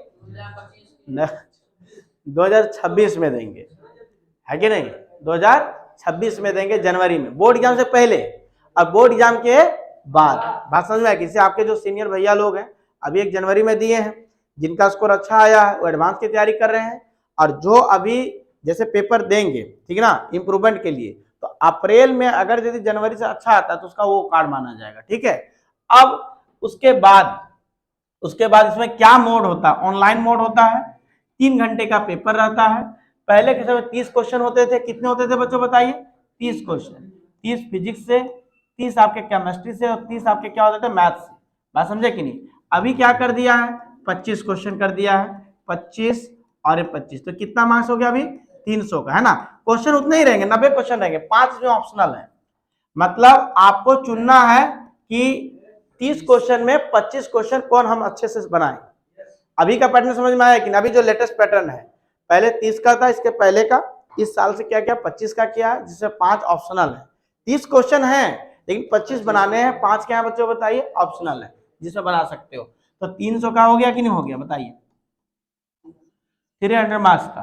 2026 में देंगे, है कि नहीं, 2026 में देंगे, जनवरी में, बोर्ड एग्जाम से पहले और बोर्ड एग्जाम के बाद। बात समझ में आएगी। जैसे आपके जो सीनियर भैया लोग हैं अभी 1 जनवरी में दिए हैं, जिनका स्कोर अच्छा आया है वो एडवांस की तैयारी कर रहे हैं, और जो अभी जैसे पेपर देंगे, ठीक है ना, इंप्रूवमेंट के लिए, तो अप्रैल में अगर यदि जनवरी से अच्छा आता है तो उसका वो कार्ड माना जाएगा, ठीक है। अब उसके बाद इसमें क्या मोड होता है, ऑनलाइन मोड होता है, 3 घंटे का पेपर रहता है। पहले के समय 30 क्वेश्चन होते थे, कितने होते थे बच्चों बताइए, 30 क्वेश्चन। 30 फिजिक्स से, 30 आपके केमिस्ट्री से और 30 आपके क्या होते थे मैथ से। बात समझे कि नहीं। अभी क्या कर दिया है, 25 क्वेश्चन कर दिया है, 25 और ये 25, तो कितना मार्क्स हो गया अभी 300 का, है ना। क्वेश्चन उतने ही रहेंगे, 90 क्वेश्चन रहेंगे, 5 जो ऑप्शनल है। मतलब आपको चुनना है कि 30 क्वेश्चन में 25 क्वेश्चन कौन हम अच्छे से बनाए। अभी का पैटर्न समझ में आया कि अभी जो लेटेस्ट पैटर्न है, पहले 30 का था, इसके पहले का इस साल से क्या क्या 25 का किया है, जिसमें 5 ऑप्शनल है। 30 क्वेश्चन है लेकिन 25 बनाने हैं, 5 क्या है बच्चों बताइए, ऑप्शनल है जिसमें बना सकते हो। तो 300 का हो गया कि नहीं हो गया बताइए, 300 मार्क्स का।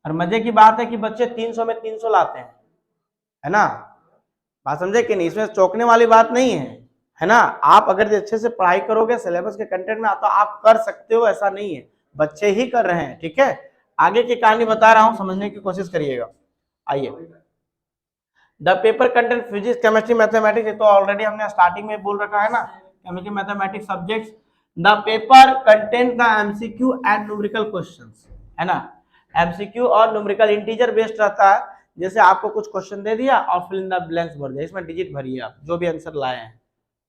और मजे की बात है कि बच्चे 300 में 300 लाते हैं, है ना। बात समझे कि नहीं, इसमें चौंकने वाली बात नहीं है ना। आप अगर अच्छे से पढ़ाई करोगे सिलेबस के कंटेंट में तो आप कर सकते हो, ऐसा नहीं है, बच्चे ही कर रहे हैं। ठीक है, आगे की कहानी बता रहा हूं, समझने की कोशिश करिएगा। आइए, the paper content physics chemistry mathematics, ये तो ऑलरेडी हमने स्टार्टिंग में बोल रखा है ना, chemistry mathematics subjects. The paper content the MCQ and numerical questions, है ना। एमसीक्यू और न्यूमेरिकल इंटीजर बेस्ड रहता है, जैसे आपको कुछ क्वेश्चन दे दिया और फिल इन द ब्लैंक्स भर दिया, इसमें डिजिट भरिए आप जो भी आंसर लाए हैं।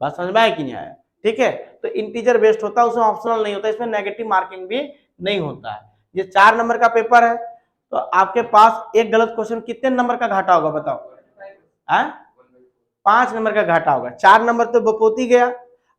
बात समझ में आया कि नहीं आया, ठीक है। तो इंटीजर बेस्ड होता है, उसमें ऑप्शनल नहीं होता, इसमें नेगेटिव मार्किंग भी नहीं होता है। ये 4 नंबर का पेपर है, तो आपके पास एक गलत क्वेश्चन कितने नंबर का घाटा होगा बताओ, 5 नंबर का घाटा होगा। 4 नंबर तो बपोती गया,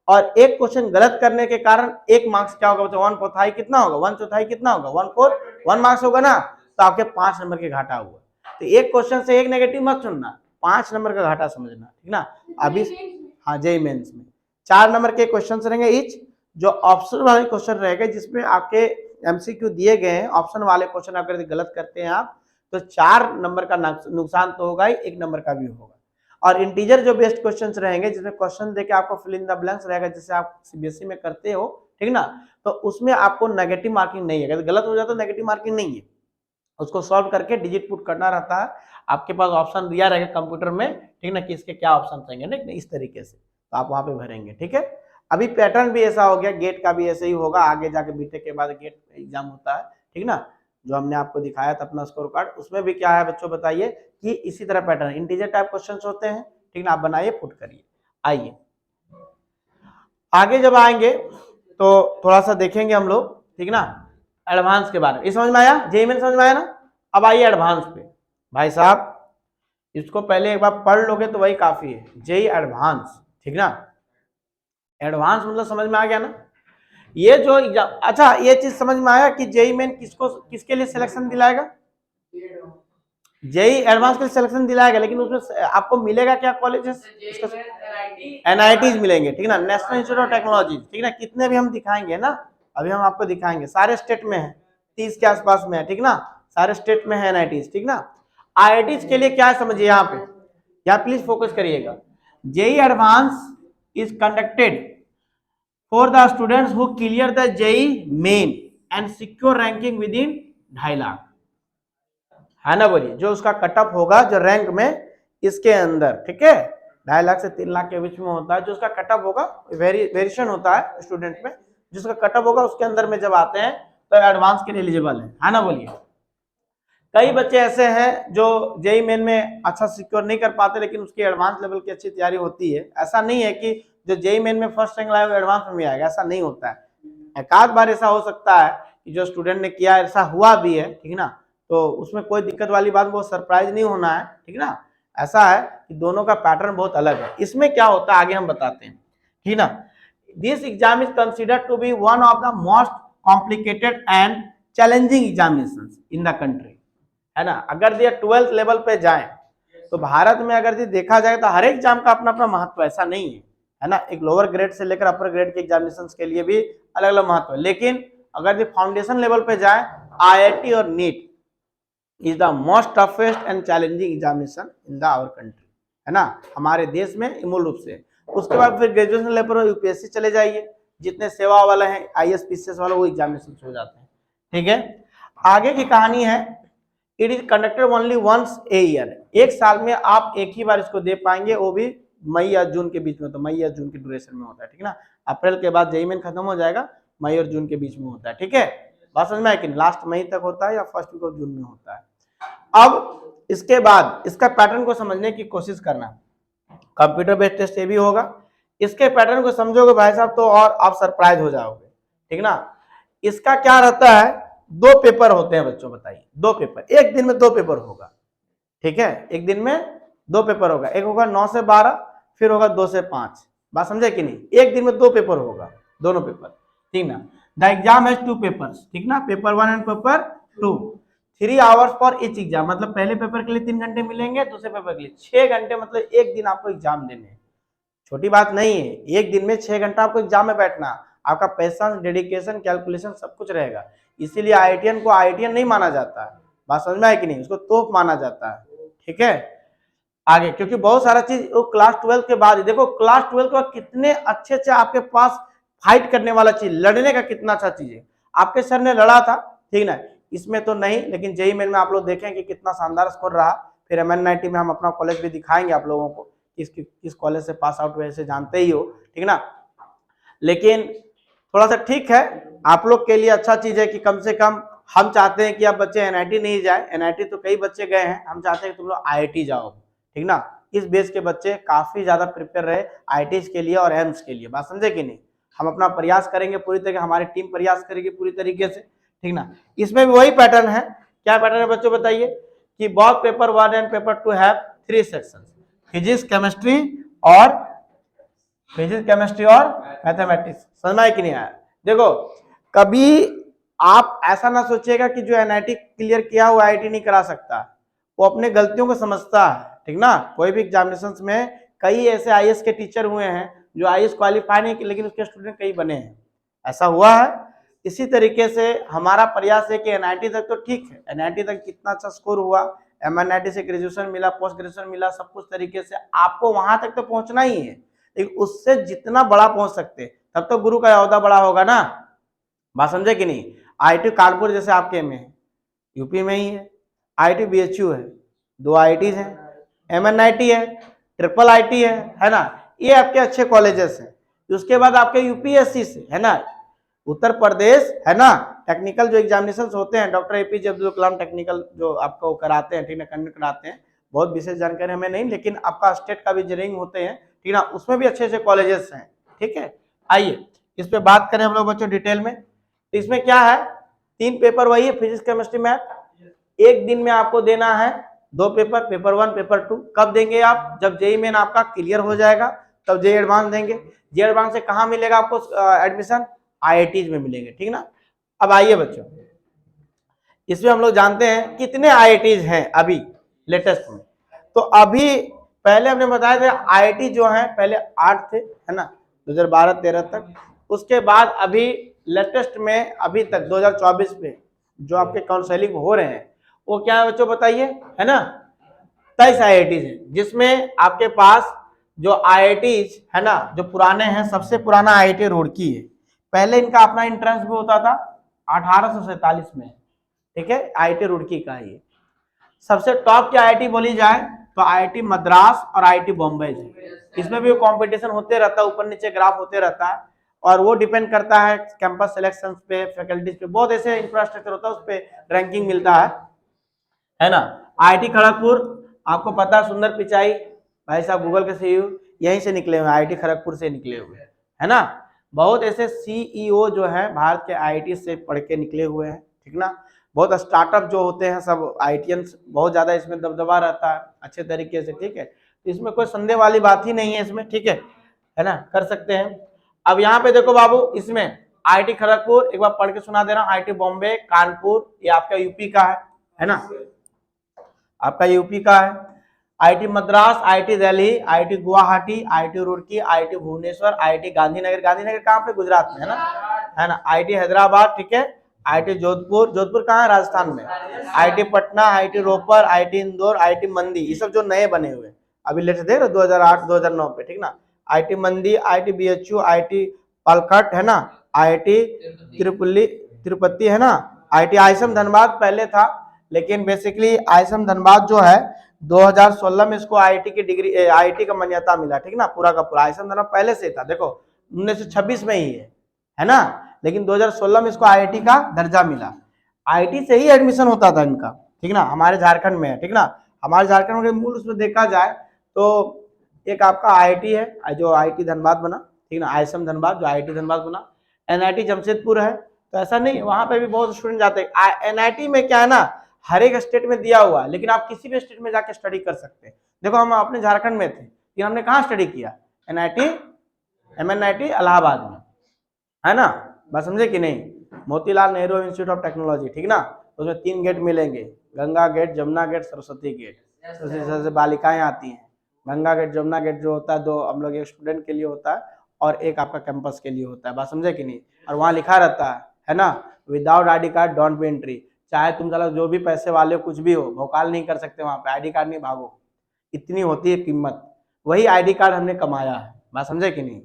और एक क्वेश्चन गलत करने के कारण 1 मार्क्स क्या होगा बच्चों, 1/4 कितना होगा, 1/4 कितना होगा, 1/4 1 मार्क्स होगा ना। तो आपके 5 नंबर के घाटा हुआ। तो एक क्वेश्चन से एक नेगेटिव मत चुनना, 5 नंबर का घाटा समझना, ठीक ना। अभी हाँ जेईई मेंस में 4 नंबर के क्वेश्चन रहेंगे ईच, जो ऑप्शन वाले क्वेश्चन रहेंगे जिसमें आपके एमसीक्यू दिए गए हैं, ऑप्शन वाले क्वेश्चन अगर गलत करते हैं आप तो 4 नंबर का नुकसान तो होगा ही, 1 नंबर का भी होगा। और इंटीजर जो बेस्ड क्वेश्चंस रहेंगे, जिसमें क्वेश्चन देके आपको फिल इन द ब्लैंक्स रहेगा, जैसे आप सीबीएसई में करते हो, ठीक ना। तो उसमें आपको नेगेटिव मार्किंग नहीं है, गलत हो जाता तो नेगेटिव मार्किंग नहीं है, उसको सॉल्व करके डिजिट पुट करना रहता है। आपके पास ऑप्शन दिया रहेगा कंप्यूटर में, ठीक ना, कि इसके क्या ऑप्शन चाहिए ना, इस तरीके से तो आप वहां पे भरेंगे, ठीक है। अभी पैटर्न भी ऐसा हो गया, गेट का भी ऐसे ही होगा, आगे जाके बीटेक के बाद गेट एग्जाम होता है, ठीक ना। जो हमने आपको दिखाया था अपना स्कोर कार्ड, उसमें भी क्या है बच्चों बताइए कि इसी तरह पैटर्न इंटीजर टाइप क्वेश्चंस होते हैं, ठीक ना। आप बनाइए पुट करिए। आइए आगे जब आएंगे तो थोड़ा सा देखेंगे हम लोग, ठीक ना, एडवांस के बारे में। ये समझ में आया, जेईई मेन समझ में आया ना। अब आइए एडवांस पे, भाई साहब इसको पहले एक बार पढ़ लोगे तो वही काफी है, जेईई एडवांस, ठीक ना। एडवांस मतलब समझ में आ गया ना। ये जो एग्जाम, अच्छा ये चीज समझ में आया कि जेईई मेन किसको किसके लिए सिलेक्शन दिलाएगा, जेईई एडवांस के लिए सिलेक्शन दिलाएगा, लेकिन उसमें आपको मिलेगा क्या कॉलेजेस, एनआईटीज मिलेंगे, ठीक ना, नेशनल इंस्टीट्यूट ऑफ टेक्नोलॉजी, ठीक ना। कितने भी हम दिखाएंगे ना, अभी हम आपको दिखाएंगे, सारे स्टेट में है, 30 के आसपास में है, ठीक ना, सारे स्टेट में है एनआईटीज, ठीक ना। आईआईटीज के लिए क्या समझिए, यहाँ पे यहाँ प्लीज फोकस करिएगा। JEE advance is conducted for the students who clear the JEE main and secure ranking with in 2.5 lakh, है ना। बोलिए, जो उसका कटअप होगा जो रैंक में इसके अंदर, ठीक है, 2.5 लाख से 3 लाख के बीच में होता है, जो उसका कटअप होगा, वेरिएशन होता है स्टूडेंट में, जिसका कटअप होगा उसके अंदर में जब आते हैं तो एडवांस के लिए एलिजिबल है ना। बोलिए, कई बच्चे ऐसे हैं जो जेईई मेन में अच्छा सिक्योर नहीं कर पाते, लेकिन उसकी एडवांस लेवल की अच्छी तैयारी होती है। ऐसा नहीं है कि जो जेईई मेन में फर्स्ट रैंक लाएगा एडवांस में भी आएगा, ऐसा नहीं होता है। एक आध बार ऐसा हो सकता है कि जो स्टूडेंट ने किया ऐसा हुआ भी है, ठीक ना, तो उसमें कोई दिक्कत वाली बात, वो सरप्राइज नहीं होना है, ठीक ना। ऐसा है कि दोनों का पैटर्न बहुत अलग है। इसमें क्या होता है आगे हम बताते हैं, ठीक ना। This exam is considered to be one of the most complicated and challenging examinations in the country, है ना। अगर ये 12th लेवल पे जाए तो भारत में अगर ये देखा जाए तो हर एक एग्जाम का अपना अपना महत्व, ऐसा नहीं है ना। एक लोअर ग्रेड से लेकर अपर ग्रेड के एग्जामिनेशन के लिए भी अलग अलग महत्व है, लेकिन अगर ये फाउंडेशन लेवल पे जाए, आईआईटी और NEET is the most toughest and challenging examination in the our country, है ना, हमारे देश में मूल रूप से। उसके बाद फिर ग्रेजुएशन लेवल पर यूपीएससी चले जाइए, जितने सेवा वाले हैं आईएएस पीसीएस वाले वो एग्जामिनेशन हो जाते हैं, ठीक है। आगे की कहानी है, it is conducted only once a year, एक साल में आप एक ही बार इसको दे पाएंगे, वो भी मई या जून के बीच में, तो मई या जून की ड्यूरेशन में होता है, ठीक ना। अप्रैल के बाद जेईई मेन खत्म हो जाएगा, मई और जून के बीच में होता है, ठीक है। बात समझ में आया कि लास्ट मई तक होता है या फर्स्ट वीक ऑफ जून में होता है। अब इसके बाद इसका पैटर्न को समझने की कोशिश करना, कंप्यूटर बेस्ड टेस्ट ये भी होगा। इसके पैटर्न को समझोगे भाई साहब तो और आप सरप्राइज हो जाओगे, ठीक ना। इसका क्या रहता है, 2 पेपर होते हैं बच्चों, बताइए 2 पेपर, एक दिन में 2 पेपर होगा, ठीक है, एक दिन में 2 पेपर होगा, एक होगा 9 से 12, फिर होगा 2 से 5, बात समझे कि नहीं, एक दिन में 2 पेपर होगा, दोनों पेपर, ठीक ना। द एग्जाम हैज 2 पेपर्स, ठीक ना, paper 1 and paper 2, 3 hours for each exam, मतलब पहले पेपर के लिए 3 घंटे मिलेंगे, दूसरे पेपर के लिए 6 घंटे, मतलब एक दिन आपको एग्जाम देने हैं, छोटी बात नहीं है, एक दिन में 6 घंटा आपको एग्जाम में बैठना, आपका पैशन, डेडिकेशन, कैलकुलेशन सब कुछ रहेगा, इसीलिए आईआईटीएन को आईआईटीएन नहीं माना जाता है, बात समझ में है कि नहीं, उसको तोप माना जाता है, ठीक है। आगे क्योंकि बहुत सारा चीज वो क्लास 12 के बाद, देखो क्लास 12 के बाद कितने अच्छे अच्छे आपके पास फाइट करने वाला चीज, लड़ने का कितना अच्छा चीज है, आपके सर ने लड़ा था, ठीक ना, इसमें तो नहीं, लेकिन जेईई मेन में आप लोग देखें कि कितना शानदार स्कोर रहा, फिर MN90 में हम अपना कॉलेज भी दिखाएंगे आप लोगों को, किस कॉलेज से पास आउट हुए से जानते ही हो, ठीक ना। लेकिन थोड़ा सा ठीक है, आप लोग के लिए अच्छा चीज है कि कम से कम हम चाहते हैं कि अब बच्चे एनआईटी नहीं जाए, एनआईटी तो कई बच्चे गए हैं, हम चाहते हैं कि तुम लोग आईआईटी जाओ, ठीक ना, इस बेस के बच्चे काफी ज्यादा प्रिपेयर रहे आईआईटी के लिए और एम्स के लिए, बात समझे कि नहीं, हम अपना प्रयास करेंगे पूरी तरीके, हमारी टीम प्रयास करेगी पूरी तरीके से, ठीक ना। इसमें भी वही पैटर्न है, क्या पैटर्न है बच्चों बताइए, कि both paper 1 and paper 2 have 3 sections, physics chemistry और मैथमेटिक्स, समझ है कि नहीं आया। देखो कभी आप ऐसा ना सोचिएगा कि जो एनआईटी क्लियर किया हुआ आईआईटी नहीं करा सकता, वो अपने गलतियों को समझता है, ठीक ना, कोई भी एग्जामिनेशन में कई ऐसे आईएएस के टीचर हुए हैं जो आईएएस क्वालिफाई नहीं किए, लेकिन उसके स्टूडेंट कई बने हैं, ऐसा हुआ है। इसी तरीके से हमारा प्रयास है कि एनआईटी तक तो ठीक है, एनआईटी तक कितना अच्छा स्कोर हुआ, MN90 से ग्रेजुएशन मिला, पोस्ट ग्रेजुएशन मिला, सब कुछ तरीके से आपको वहां तक तो पहुंचना ही है, लेकिन उससे जितना बड़ा पहुंच सकते तब तो गुरु का ओहदा बड़ा होगा ना, बात समझे कि नहीं। आईआईटी कानपुर जैसे आपके में है, यूपी में ही है, आईआईटी बीएचयू है, 2 आईआईटीज हैं, MN90 है, ट्रिपल आईटी है ना, ये आपके अच्छे कॉलेजेस हैं। उसके बाद आपके यूपीएससी से है ना, उत्तर प्रदेश है ना, टेक्निकल जो एग्जामिनेशन होते हैं, doctor APJ Abdul Kalam technical जो आपको कराते हैं, ठीक है, कंडक्ट कराते हैं, बहुत विशेष जानकारी हमें नहीं, लेकिन आपका स्टेट का भी इंजीनियरिंग होते हैं, ठीक ना, उसमें भी अच्छे अच्छे कॉलेजेस हैं, ठीक है। आइए इस पे बात करें हम लोग बच्चों डिटेल में, तो इसमें क्या है, 3 पेपर वही है, फिजिक्स केमिस्ट्री मैथ, एक दिन में आपको देना है 2 पेपर, पेपर 1 पेपर 2, कब देंगे आप, जब जेईई मेन आपका क्लियर हो जाएगा तब जेईई एडवांस देंगे, जेईई एडवांस से कहाँ मिलेगा आपको एडमिशन, आईआईटीज में मिलेंगे, ठीक ना। अब आइए बच्चों, इसमें हम लोग जानते हैं कितने आईआईटीज हैं अभी लेटेस्ट में, तो अभी पहले हमने बताया था आईआईटी जो है पहले 8 थे, है ना, 2012-13 तक, उसके बाद अभी लेटेस्ट में अभी तक 2024 में जो आपके काउंसलिंग हो रहे हैं वो क्या है बच्चों बताइए, है ना, 23 आईआईटीज हैं, जिसमें आपके पास जो आईआईटीज है ना, जो पुराने हैं, सबसे पुराना आईआईटी रुड़की है, पहले इनका अपना एंट्रेंस भी होता था 1847 में, ठीक है, आईआईटी रुड़की का ये सबसे टॉप की आईआईटी बोली जाए तो आईआईटी मद्रास और आईआईटी बॉम्बे है, इसमें भी कंपटीशन होते रहता है, ऊपर नीचे ग्राफ होते रहता है, और वो डिपेंड करता है कैंपस सिलेक्शन पे, फैकल्टीज पे, बहुत ऐसे इंफ्रास्ट्रक्चर होता है, उस पर रैंकिंग मिलता है ना। आईआईटी खड़गपुर आपको पता है, सुंदर पिचाई भाई साहब गूगल के सीईओ यहीं से निकले हुए, आईआईटी खड़गपुर से निकले हुए, है ना, बहुत ऐसे सीईओ जो है भारत के आईआईटी से पढ़ के निकले हुए हैं, ठीक ना, बहुत स्टार्टअप जो होते हैं सब आईआईटीएंस, बहुत ज्यादा इसमें दबदबा रहता है अच्छे तरीके से, ठीक है, तो इसमें कोई संदेह वाली बात ही नहीं है इसमें, ठीक है ना, कर सकते हैं। अब यहाँ पे देखो बाबू, इसमें आईआईटी खड़गपुर एक बार पढ़ के सुना दे रहा हूँ, आईआईटी बॉम्बे, कानपुर, ये आपका यूपी का है ना, आपका यूपी का है, IIT Madras, IIT Delhi, IIT Guwahati, IIT Roorkee, IIT Bhubaneswar, IIT Gandhinagar, Gandhinagar कहाँ पे, गुजरात में है ना, आईआईटी हैदराबाद, ठीक है, आईआईटी जोधपुर, जोधपुर कहाँ है, राजस्थान में, IIT Patna, IIT Ropar, IIT Indore, IIT Mandi, ये सब जो नए बने हुए अभी लेटेस्ट देख रहे 2008-2009 पे, ठीक ना, आईआईटी मंडी, आईआईटी बीएचयू, आईआईटी पालघाट है ना, आईआईटी तिरुपति है ना, आईआईटी आईएसएम धनबाद पहले था, लेकिन बेसिकली आईएसएम धनबाद जो है 2016 में इसको आईआईटी की डिग्री, आईआईटी का मान्यता मिला, ठीक ना, पूरा का पूरा आईएसएम धनबाद पहले से था, देखो 1926 में ही है ना, लेकिन 2016 में इसको आईआईटी का दर्जा मिला, आईआईटी से ही एडमिशन होता था इनका, ठीक ना, हमारे झारखंड में है, ठीक ना, हमारे झारखंड में मूल उसमें देखा जाए तो एक आपका आईआईटी है जो आईआईटी धनबाद बना, ठीक ना, आईएसएम धनबाद जो आईआईटी धनबाद बना, एनआईटी जमशेदपुर है, तो ऐसा नहीं, वहां पे भी बहुत स्टूडेंट जाते हैं। एनआईटी में क्या है ना, हर एक स्टेट में दिया हुआ है, लेकिन आप किसी भी स्टेट में जाके स्टडी कर सकते हैं। देखो हम अपने झारखंड में थे, लेकिन हमने कहाँ स्टडी किया, एनआईटी एमएनआईटी इलाहाबाद में, है ना, बात समझे कि नहीं, Motilal Nehru Institute of Technology, ठीक ना। उसमें 3 गेट मिलेंगे, Ganga gate, Jamuna gate, Saraswati gate, सबसे बालिकाएं आती हैं। गंगा गेट जमुना गेट जो होता है, 2 हम लोग एक स्टूडेंट के लिए होता है और एक आपका कैंपस के लिए होता है, बात समझे कि नहीं। और वहाँ लिखा रहता है ना, without ID card don't be entry, चाहे तुम चलो जो भी पैसे वाले हो, कुछ भी हो, भोकाल नहीं कर सकते वहाँ पे, आईडी कार्ड नहीं, भागो, इतनी होती है कीमत। वही आईडी कार्ड हमने कमाया है, बात समझे कि नहीं,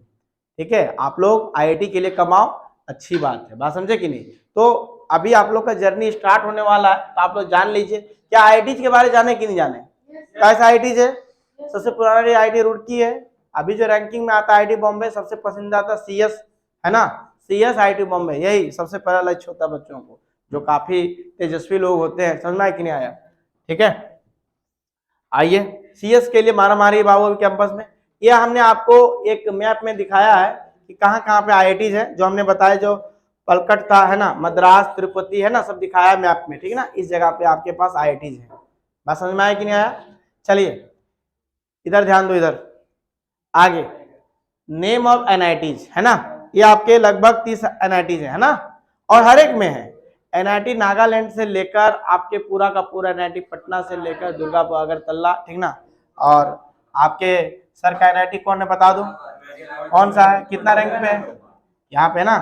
ठीक है। आप लोग आईआईटी के लिए कमाओ, अच्छी बात है, बात समझे कि नहीं। तो अभी आप लोग का जर्नी स्टार्ट होने वाला है, तो आप लोग जान लीजिए क्या आईआईटी के बारे में जाने कि नहीं जाने, कैसे आईआईटी है। सबसे पुराना आईआईटी रुड़की है, अभी जो रैंकिंग में आता है आईआईटी बॉम्बे, सबसे पसंदीदा आता सीएस, है ना, सीएस आईआईटी बॉम्बे, यही सबसे पहला लक्ष्य होता है बच्चों को, जो काफी तेजस्वी लोग होते हैं, समझ में आया कि नहीं आया, ठीक है। आइए सीएस के लिए मारामारी बाबू कैंपस में, ये हमने आपको एक मैप में दिखाया है कि कहाँ कहाँ पे आईआईटीज है, जो हमने बताया, जो पलकट था, है ना, मद्रास, तिरुपति, है ना, सब दिखाया है मैप में, ठीक है ना। इस जगह पे आपके पास आईआईटीज है, बात समझ में आया कि नहीं आया। चलिए इधर ध्यान दो, इधर आगे नेम ऑफ एनआईटीज, है ना, ये आपके लगभग 30 एनआईटीज है ना, और हर एक में है एनआईटी नागालैंड से लेकर आपके पूरा का पूरा एनआईटी पटना से लेकर दुर्गापुर, अगरतला, ठीक ना। और आपके सर का एनआईटी कौन है बता दो, कौन सा है, कितना रैंक पे है, यहाँ पे ना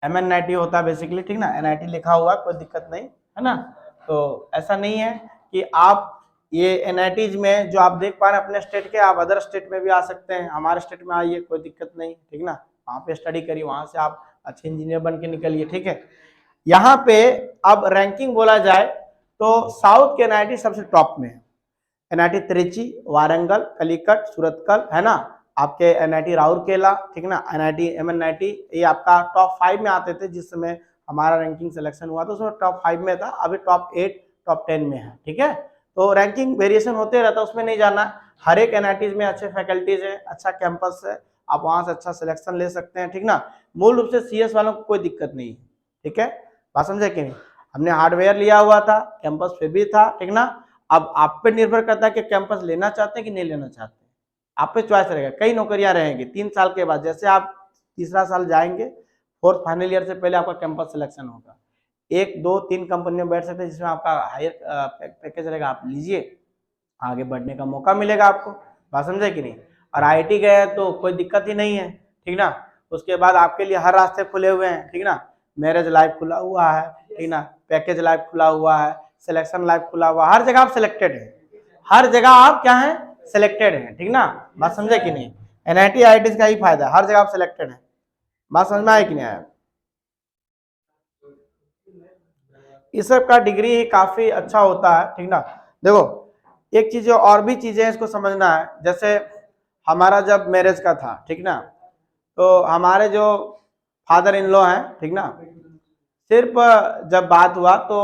एमएनआईटी होता है बेसिकली, ठीक ना, एनआईटी लिखा हुआ है, कोई दिक्कत नहीं, है ना। तो ऐसा नहीं है कि आप ये एनआईटीज में जो आप देख पा रहे हैं अपने स्टेट के, आप अदर स्टेट में भी आ सकते हैं, हमारे स्टेट में आइए, कोई दिक्कत नहीं, ठीक ना, वहाँ पे स्टडी करिए, वहां से आप अच्छे इंजीनियर बन के निकलिए, ठीक है। यहाँ पे अब रैंकिंग बोला जाए तो साउथ के एनआईटी सबसे टॉप में है, एनआईटी त्रिची, वारंगल, कलिकट, सूरतकल, है ना, आपके एनआईटी राउरकेला, ठीक ना, एनआईटी एमएनआईटी, ये आपका टॉप 5 में आते थे जिस समय हमारा रैंकिंग सिलेक्शन हुआ था, उसमें टॉप 5 में था, अभी टॉप 8 टॉप 10 में है, ठीक है। तो रैंकिंग वेरिएशन होते रहता है, उसमें नहीं जाना, हर एक एनआईटीज में अच्छे फैकल्टीज है, अच्छा कैंपस है, आप वहां से अच्छा सिलेक्शन ले सकते हैं, ठीक ना। मूल रूप से सीएस वालों को कोई दिक्कत नहीं है, ठीक है, बात समझे कि नहीं। हमने हार्डवेयर लिया हुआ था, कैंपस पे भी था, ठीक ना। अब आप पे निर्भर करता है कि कैंपस लेना चाहते हैं कि नहीं लेना चाहते हैं, आप पे चॉइस रहेगा। कई नौकरियां रहेंगी 3 साल के बाद, जैसे आप तीसरा साल जाएंगे, 4th फाइनल ईयर से पहले आपका कैंपस सिलेक्शन होगा, 1 2 3 कंपनी में बैठ सकते हैं, जिसमें आपका हायर पैकेज रहेगा, आप लीजिए, आगे बढ़ने का मौका मिलेगा आपको, बात समझे कि नहीं। और आईआईटी गए तो कोई दिक्कत ही नहीं है, ठीक ना। उसके बाद आपके लिए हर रास्ते खुले हुए हैं, ठीक ना, मैरिज लाइफ खुला हुआ है, ठीक ना, पैकेज लाइफ खुला हुआ है, सिलेक्शन लाइफ खुला हुआ, हर जगह आप सिलेक्टेड है, हर जगह आप क्या है, सिलेक्टेड है, ठीक ना, बात समझे कि नहीं। एनआईटी आईआईटी का ही फायदा है, हर जगह आप सिलेक्टेड है, बात समझ में आया कि नहीं आया। इस सब का डिग्री काफी अच्छा होता है, ठीक ना। देखो एक चीज और भी चीजें इसको समझना है, जैसे हमारा जब मैरिज का था, ठीक ना, तो हमारे जो फादर इन लॉ हैं, ठीक ना, सिर्फ जब बात हुआ तो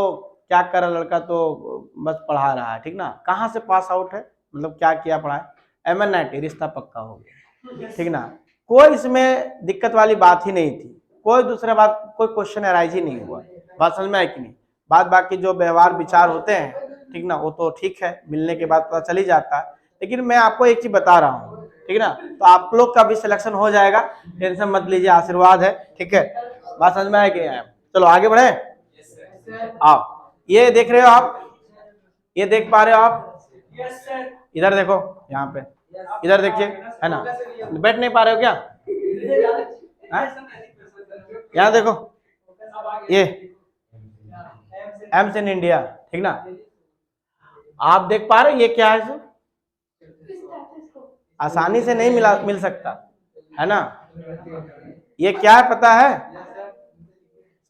क्या कर रहा लड़का, तो बस पढ़ा रहा है, ठीक ना, कहाँ से पास आउट है, मतलब क्या किया पढ़ाई, एमएनआईटी, रिश्ता पक्का हो गया, ठीक ना। कोई इसमें दिक्कत वाली बात ही नहीं थी, कोई दूसरा बात, कोई क्वेश्चन अराइज ही नहीं हुआ, बात समझ में आई कि नहीं। बात बाकी जो व्यवहार विचार होते हैं, ठीक ना, वो तो ठीक है, मिलने के बाद पता चल ही जाता है, लेकिन मैं आपको एक चीज बता रहा हूँ, ठीक ना, तो आप लोग का भी सिलेक्शन हो जाएगा, टेंशन मत लीजिए, आशीर्वाद है, ठीक है, बात समझ में आया कि नहीं। चलो आगे बढ़े, आओ, ये देख रहे हो आप, ये देख पा रहे हो आप, इधर देखो, यहाँ पे इधर देखिए, है ना, बैठ नहीं पा रहे हो क्या, यहाँ देखो, ये एम्स इन इंडिया, ठीक ना, आप देख पा रहे हो, ये क्या है, सर आसानी से नहीं मिल सकता, है ना। ये क्या है पता है,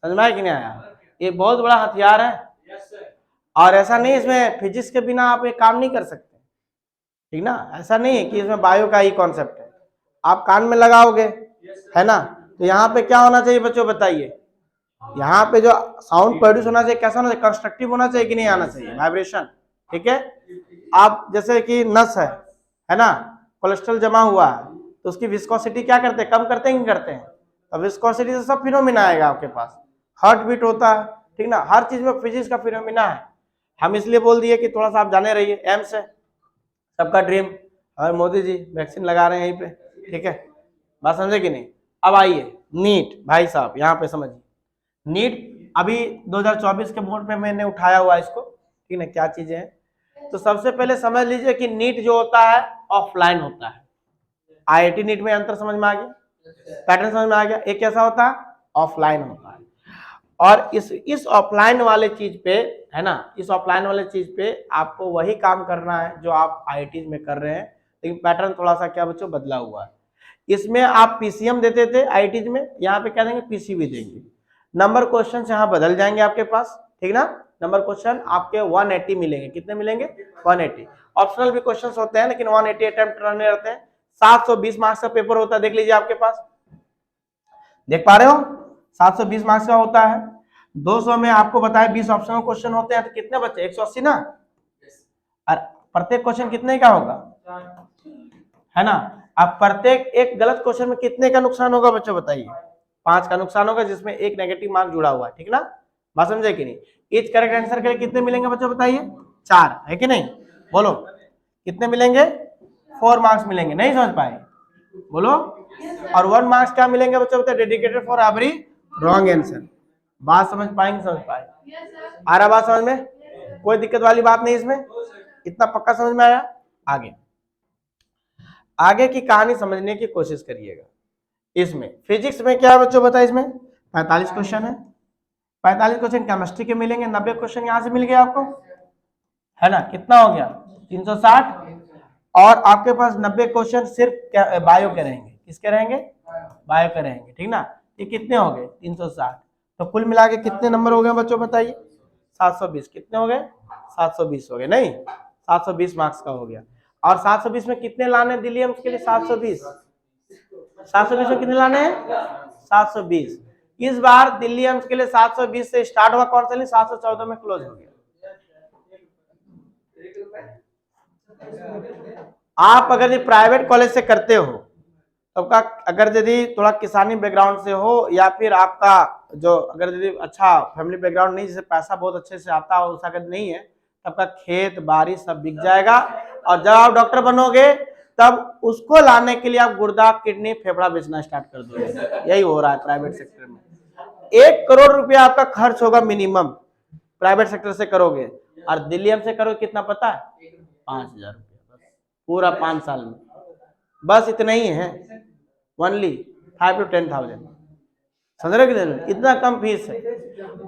समझ में आया कि नहीं आया, ये बहुत बड़ा हथियार है, और ऐसा नहीं इसमें फिजिक्स के बिना आप ये काम नहीं कर सकते, ठीक ना, ऐसा नहीं है कि इसमें बायो का ही कॉन्सेप्ट है, आप कान में लगाओगे, है ना, तो यहाँ पे क्या होना चाहिए बच्चों बताइए, यहाँ पे जो साउंड प्रोड्यूस होना चाहिए कैसा होना चाहिए, कंस्ट्रक्टिव होना चाहिए कि नहीं आना चाहिए, वाइब्रेशन, ठीक है। आप जैसे कि नस है ना, कोलेस्ट्रॉल जमा हुआ है तो उसकी विस्कोसिटी क्या करते हैं, कम करते हैं कि करते हैं, तो विस्कोसिटी से सब फिनोमिना आएगा आपके पास। हार्ट बीट होता है, ठीक ना, हर चीज में फिजिक्स का फिनोमिना है। हम इसलिए बोल दिए कि थोड़ा सा आप जाने रहिए, एम्स है सबका ड्रीम, और मोदी जी वैक्सीन लगा रहे हैं यहीं पे, ठीक है, बात समझे कि नहीं। अब आइए नीट, भाई साहब यहाँ पे समझिए, नीट अभी 2024 के बोर्ड पे मैंने उठाया हुआ इसको, ठीक है, क्या चीजें हैं। तो सबसे पहले समझ लीजिए कि नीट जो होता है ऑफलाइन होता है। आईआईटी नीट में अंतर समझ में आ गया, पैटर्न समझ में आ गया। एक कैसा होता है, ऑफलाइन होता है। और इस ऑफलाइन वाले चीज पे, है ना, इस ऑफलाइन वाले चीज पे आपको वही काम करना है जो आप आईआईटी में कर रहे हैं, लेकिन पैटर्न थोड़ा सा क्या बच्चों बदला हुआ है। इसमें आप पीसीएम देते थे आईआईटी में, यहाँ पे क्या देंगे, पीसीबी देंगे। नंबर क्वेश्चन यहाँ बदल जाएंगे आपके पास, ठीक ना, नंबर क्वेश्चन आपके 180 मिलेंगे। कितने मिलेंगे, 180। ऑप्शनल भी क्वेश्चंस होते हैं लेकिन 180 अटेम्प्ट करने रहते हैं। 720 मार्क्स का पेपर होता है, देख लीजिए आपके पास, देख पा रहे हो, 720 मार्क्स का होता है। 200 में आपको बताया 20 ऑप्शनल क्वेश्चन होते हैं, तो कितने बच्चे, 180 ना, और प्रत्येक क्वेश्चन कितने का होगा, है ना। अब प्रत्येक एक गलत क्वेश्चन में कितने का नुकसान होगा बच्चों बताइए, 5 का नुकसान होगा, जिसमें एक नेगेटिव मार्क जुड़ा हुआ है, ठीक ना, बात समझे कि नहीं। इच करेक्ट आंसर के लिए कितने मिलेंगे बच्चों बताइए, 4, है कि नहीं, बोलो कितने मिलेंगे, 4 मार्क्स मिलेंगे, नहीं समझ पाए, बोलो। और 1 मार्क्स क्या मिलेंगे बच्चों बताइए, dedicated for every wrong answer. बात समझ पाएंगे, समझ पाए, आ रहा बात समझ में, कोई दिक्कत वाली बात नहीं इसमें, इतना पक्का समझ में आया। आगे आगे की कहानी समझने की कोशिश करिएगा। इसमें फिजिक्स में क्या है बच्चों बताइए, इसमें 45 क्वेश्चन है, 45 क्वेश्चन केमिस्ट्री के मिलेंगे, 90 क्वेश्चन यहां से मिल गया आपको, है ना, कितना हो गया 360। और आपके पास 90 क्वेश्चन सिर्फ बायो के रहेंगे, किसके रहेंगे, बायो के रहेंगे, ठीक ना। ये कितने हो गए 360, तो कुल मिला के कितने नंबर हो गए बच्चों बताइए, 720। कितने हो गए, 720 हो गए, नहीं 720 मार्क्स का हो गया। और 720 में कितने लाने दिल्ली एम्स के लिए, 720, 720 में कितने लाने हैं, 720। इस बार दिल्ली एम्स के लिए 720 से स्टार्ट हुआ कौन सा, 714 में क्लोज हो गया। आप अगर प्राइवेट कॉलेज से करते हो तो आपका, अगर यदि थोड़ा किसानी बैकग्राउंड से हो, या फिर आपका जो अगर यदि अच्छा फैमिली बैकग्राउंड नहीं, जिसे पैसा बहुत अच्छे से आता हो, उसका अगर नहीं है, तब का खेत बाड़ी सब बिक जाएगा। और जब आप डॉक्टर बनोगे तब उसको लाने के लिए आप गुर्दा किडनी फेफड़ा बेचना स्टार्ट कर दोगे। यही हो रहा है प्राइवेट सेक्टर में। 1 करोड़ रुपया आपका खर्च होगा मिनिमम, प्राइवेट सेक्टर से करोगे। और दिल्ली एम्स से करोगे कितना पता है, 5,000 रुपया बस, पूरा 5 साल में, बस इतना ही है, ओनली 5 to 10,000, समझ रहे कि इतना कम फीस है।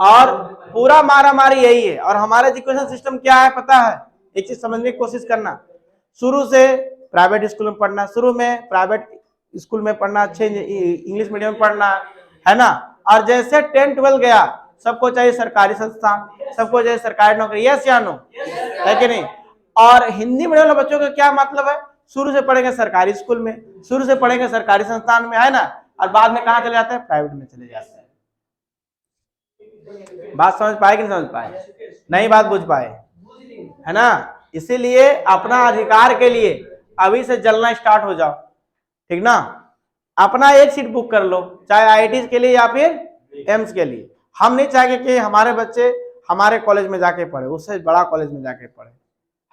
और पूरा मारा मारी यही है। और हमारा एजुकेशन सिस्टम क्या है पता है, एक चीज समझने की कोशिश करना, शुरू से प्राइवेट स्कूल में पढ़ना, शुरू में प्राइवेट स्कूल में पढ़ना, अच्छे इंग्लिश मीडियम में पढ़ना, है ना। और जैसे 10 12 गया, सबको चाहिए सरकारी संस्थान, सबको चाहिए सरकारी नौकरी, यस या नो, है कि नहीं। और हिंदी मीडियम वाले बच्चों का क्या मतलब है, शुरू से पढ़ेंगे सरकारी स्कूल में, शुरू से पढ़ेंगे सरकारी संस्थान में, है ना, और बाद में कहाँ चले जाते हैं, प्राइवेट में चले जाते हैं। बात समझ पाए कि नहीं समझ पाए, नहीं बात बुझ पाए, है ना। इसीलिए अपना अधिकार के लिए अभी से जलना स्टार्ट हो जाओ, ठीक ना। अपना एक सीट बुक कर लो, चाहे आईआईटी के लिए या फिर एम्स के लिए। हम नहीं चाहेंगे कि हमारे बच्चे हमारे कॉलेज में जाके पढ़े, उससे बड़ा कॉलेज में जाके पढ़े।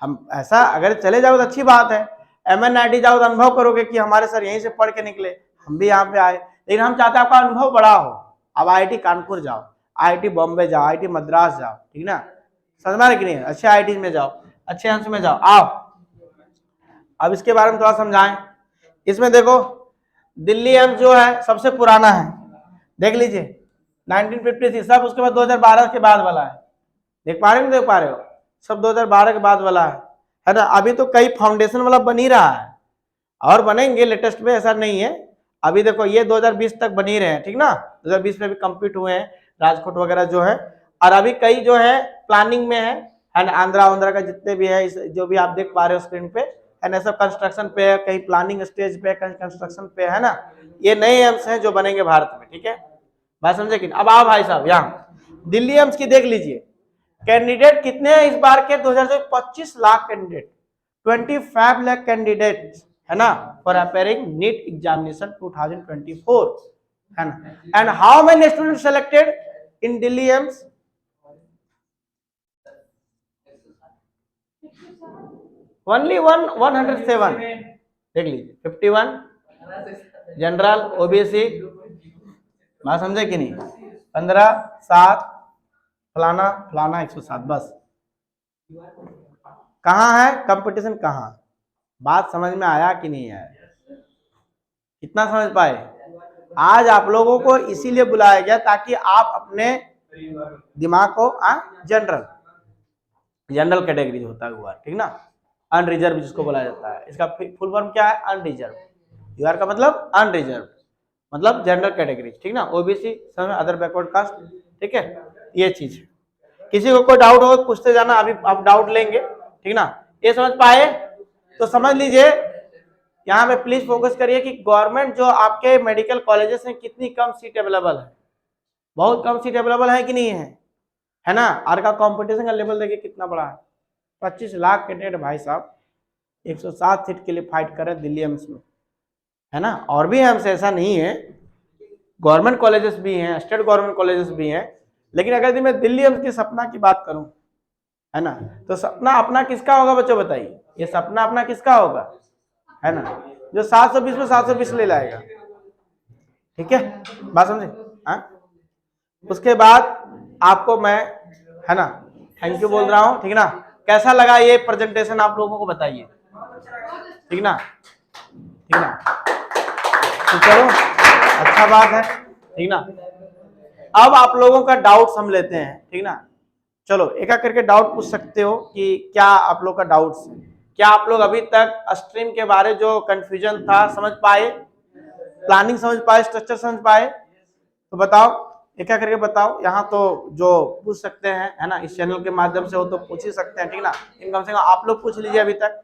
हम ऐसा अगर चले जाओ तो अच्छी बात है, MNIT जाओ तो अनुभव करोगे कि हमारे सर यहीं से पढ़ के निकले, हम भी यहाँ पे आए। लेकिन हम चाहते हैं आपका अनुभव बड़ा हो। अब IIT कानपुर जाओ, IIT बॉम्बे जाओ, IIT मद्रास जाओ, ठीक ना, समझ में आ रहा कि नहीं, अच्छे IIT में जाओ, अच्छे एम्स में जाओ। आओ अब इसके बारे में थोड़ा समझाएं। इसमें देखो दिल्ली एम्स जो है सबसे पुराना है, देख लीजिए 1953 सब, उसके बाद 2012 के बाद वाला है, देख पा रहे हो, देख पा रहे हो, सब 2012 के बाद वाला है ना। अभी तो कई फाउंडेशन वाला बन ही रहा है, और बनेंगे लेटेस्ट में, ऐसा नहीं है। अभी देखो ये 2020 तक बन ही रहे हैं, ठीक ना, 2020 में भी कंप्लीट हुए हैं राजकोट वगैरह जो है। और अभी कई जो है प्लानिंग में है ना, आंध्रा का जितने भी है, जो भी आप देख पा रहे हो स्क्रीन पे, है ना, सब कंस्ट्रक्शन पे है, कहीं प्लानिंग स्टेज पे, कहीं कंस्ट्रक्शन पे, है ना। ये नए एम्स हैं जो बनेंगे भारत में, ठीक है, बात समझे कि। अब आओ भाई साहब यहाँ दिल्ली एम्स की देख लीजिए, कैंडिडेट कितने हैं इस बार के 2025 लाख कैंडिडेट, 25 लाख कैंडिडेट्स है ना फॉर अपेयरिंग नीट एग्जामिनेशन 2024 है ना. And how many student selected in Delhi AIIMS? Only 107. देख लीजिए 51 जनरल ओबीसी, बात समझे कि नहीं, 15 7 फलाना फलाना 107. बस कहाँ है कंपटीशन, कहाँ? बात समझ में आया कि नहीं आया? कितना समझ पाए? आज आप लोगों को इसीलिए बुलाया गया ताकि आप अपने दिमाग को जनरल कैटेगरी होता हुआ, ठीक ना, अनरिजर्व जिसको बोला जाता है, इसका फुल फॉर्म क्या है? अनरिजर्व. यूआर का मतलब अनरिजर्व, मतलब जनरल कैटेगरी, ठीक ना, ओबीसी, सब अदर बैकवर्ड कास्ट, ठीक है, ये चीज है. किसी को कोई डाउट हो पूछते जाना, अभी आप डाउट लेंगे, ठीक ना. ये समझ पाए? तो समझ लीजिए, यहाँ पे प्लीज फोकस करिए कि गवर्नमेंट जो आपके मेडिकल कॉलेजेस हैं कितनी कम सीट अवेलेबल है. बहुत कम सीट अवेलेबल है कि नहीं है ना. और का कंपटीशन का लेवल देखिए कितना बड़ा है. 25 लाख कैंडिडेट भाई साहब 107 सीट के लिए फाइट कर रहे हैं दिल्ली एम्स में, है ना. और भी एम्स ऐसा नहीं है, गवर्नमेंट कॉलेजेस भी हैं, स्टेट गवर्नमेंट कॉलेजेस भी हैं, लेकिन अगर यदि मैं दिल्ली एम्स के सपना की बात करूं, है ना, तो सपना अपना किसका होगा बच्चों बताइए? ये सपना अपना किसका होगा, है ना, जो 720 में 720 ले लाएगा, ठीक है, बात समझे. उसके बाद आपको मैं, है ना, थैंक यू बोल रहा हूं, ठीक ना. कैसा लगा ये प्रेजेंटेशन आप लोगों को बताइए, ठीक ना, ठीक ना. तो चलो अच्छा बात है, ठीक ना. अब आप लोगों का डाउट हम लेते हैं, ठीक ना. चलो एक एक करके डाउट पूछ सकते हो कि क्या आप लोग का डाउट्स है. क्या आप लोग अभी तक स्ट्रीम के बारे जो कंफ्यूजन था समझ पाए, प्लानिंग समझ पाए, स्ट्रक्चर समझ पाए? तो बताओ, एक एक करके बताओ. यहाँ तो जो पूछ सकते हैं, है ना, इस चैनल के माध्यम से हो तो पूछ ही सकते हैं, ठीक ना. कम से कम आप लोग पूछ लीजिए अभी तक,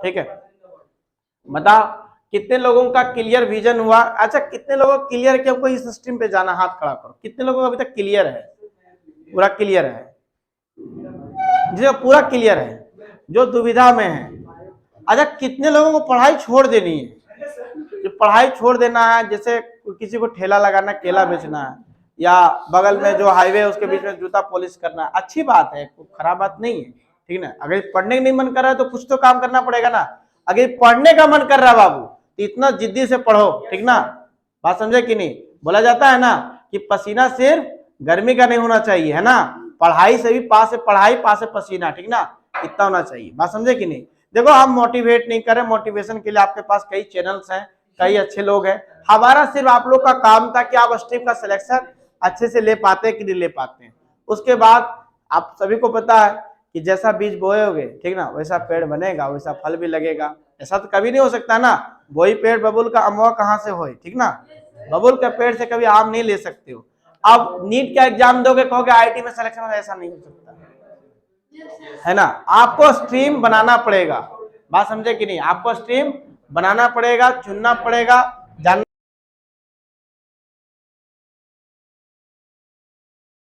ठीक है. बताओ कितने लोगों का क्लियर विजन हुआ. अच्छा, कितने लोगों को क्लियर कि हमको इस स्ट्रीम पे जाना, हाथ खड़ा करो. कितने लोगों को अभी तक क्लियर है, पूरा क्लियर है? जिसका पूरा क्लियर है, जो दुविधा में है. अच्छा, कितने लोगों को पढ़ाई छोड़ देनी है? जो पढ़ाई छोड़ देना है, जैसे किसी को ठेला लगाना, केला बेचना है, या बगल में जो हाईवे है उसके बीच में जूता पॉलिश करना है, अच्छी बात है, खराब बात नहीं है, ठीक ना. अगर पढ़ने का नहीं मन कर रहा है तो कुछ तो काम करना पड़ेगा ना. अगर पढ़ने का मन कर रहा है बाबू तो इतना जिद्दी से पढ़ो, ठीक ना. बात समझे कि नहीं? बोला जाता है ना कि पसीना सिर्फ गर्मी का नहीं होना चाहिए, है ना, पढ़ाई से भी पास है पढ़ाई, पास है पसीना, ठीक ना, इतना होना चाहिए. बात समझे कि नहीं? देखो हम मोटिवेट नहीं करें, मोटिवेशन के लिए आपके पास कई चैनल्स हैं, कई अच्छे लोग हैं. हमारा सिर्फ आप लोग का काम था कि आप स्ट्रीम का सिलेक्शन अच्छे से ले पाते हैं कि नहीं ले पाते हैं. उसके बाद आप सभी को पता है कि जैसा बीज बोयोगे, ठीक ना, वैसा पेड़ बनेगा, वैसा फल भी लगेगा. ऐसा तो कभी नहीं हो सकता ना. वही पेड़ बबुल का अमवा कहाँ से हो, ठीक ना. बबुल के पेड़ से कभी आम नहीं ले सकते हो. अब नीट का एग्जाम दोगे, कहोगे आईटी में सिलेक्शन, ऐसा नहीं हो सकता, है ना. आपको स्ट्रीम बनाना पड़ेगा. बात समझे कि नहीं? आपको स्ट्रीम बनाना पड़ेगा, चुनना पड़ेगा, जानना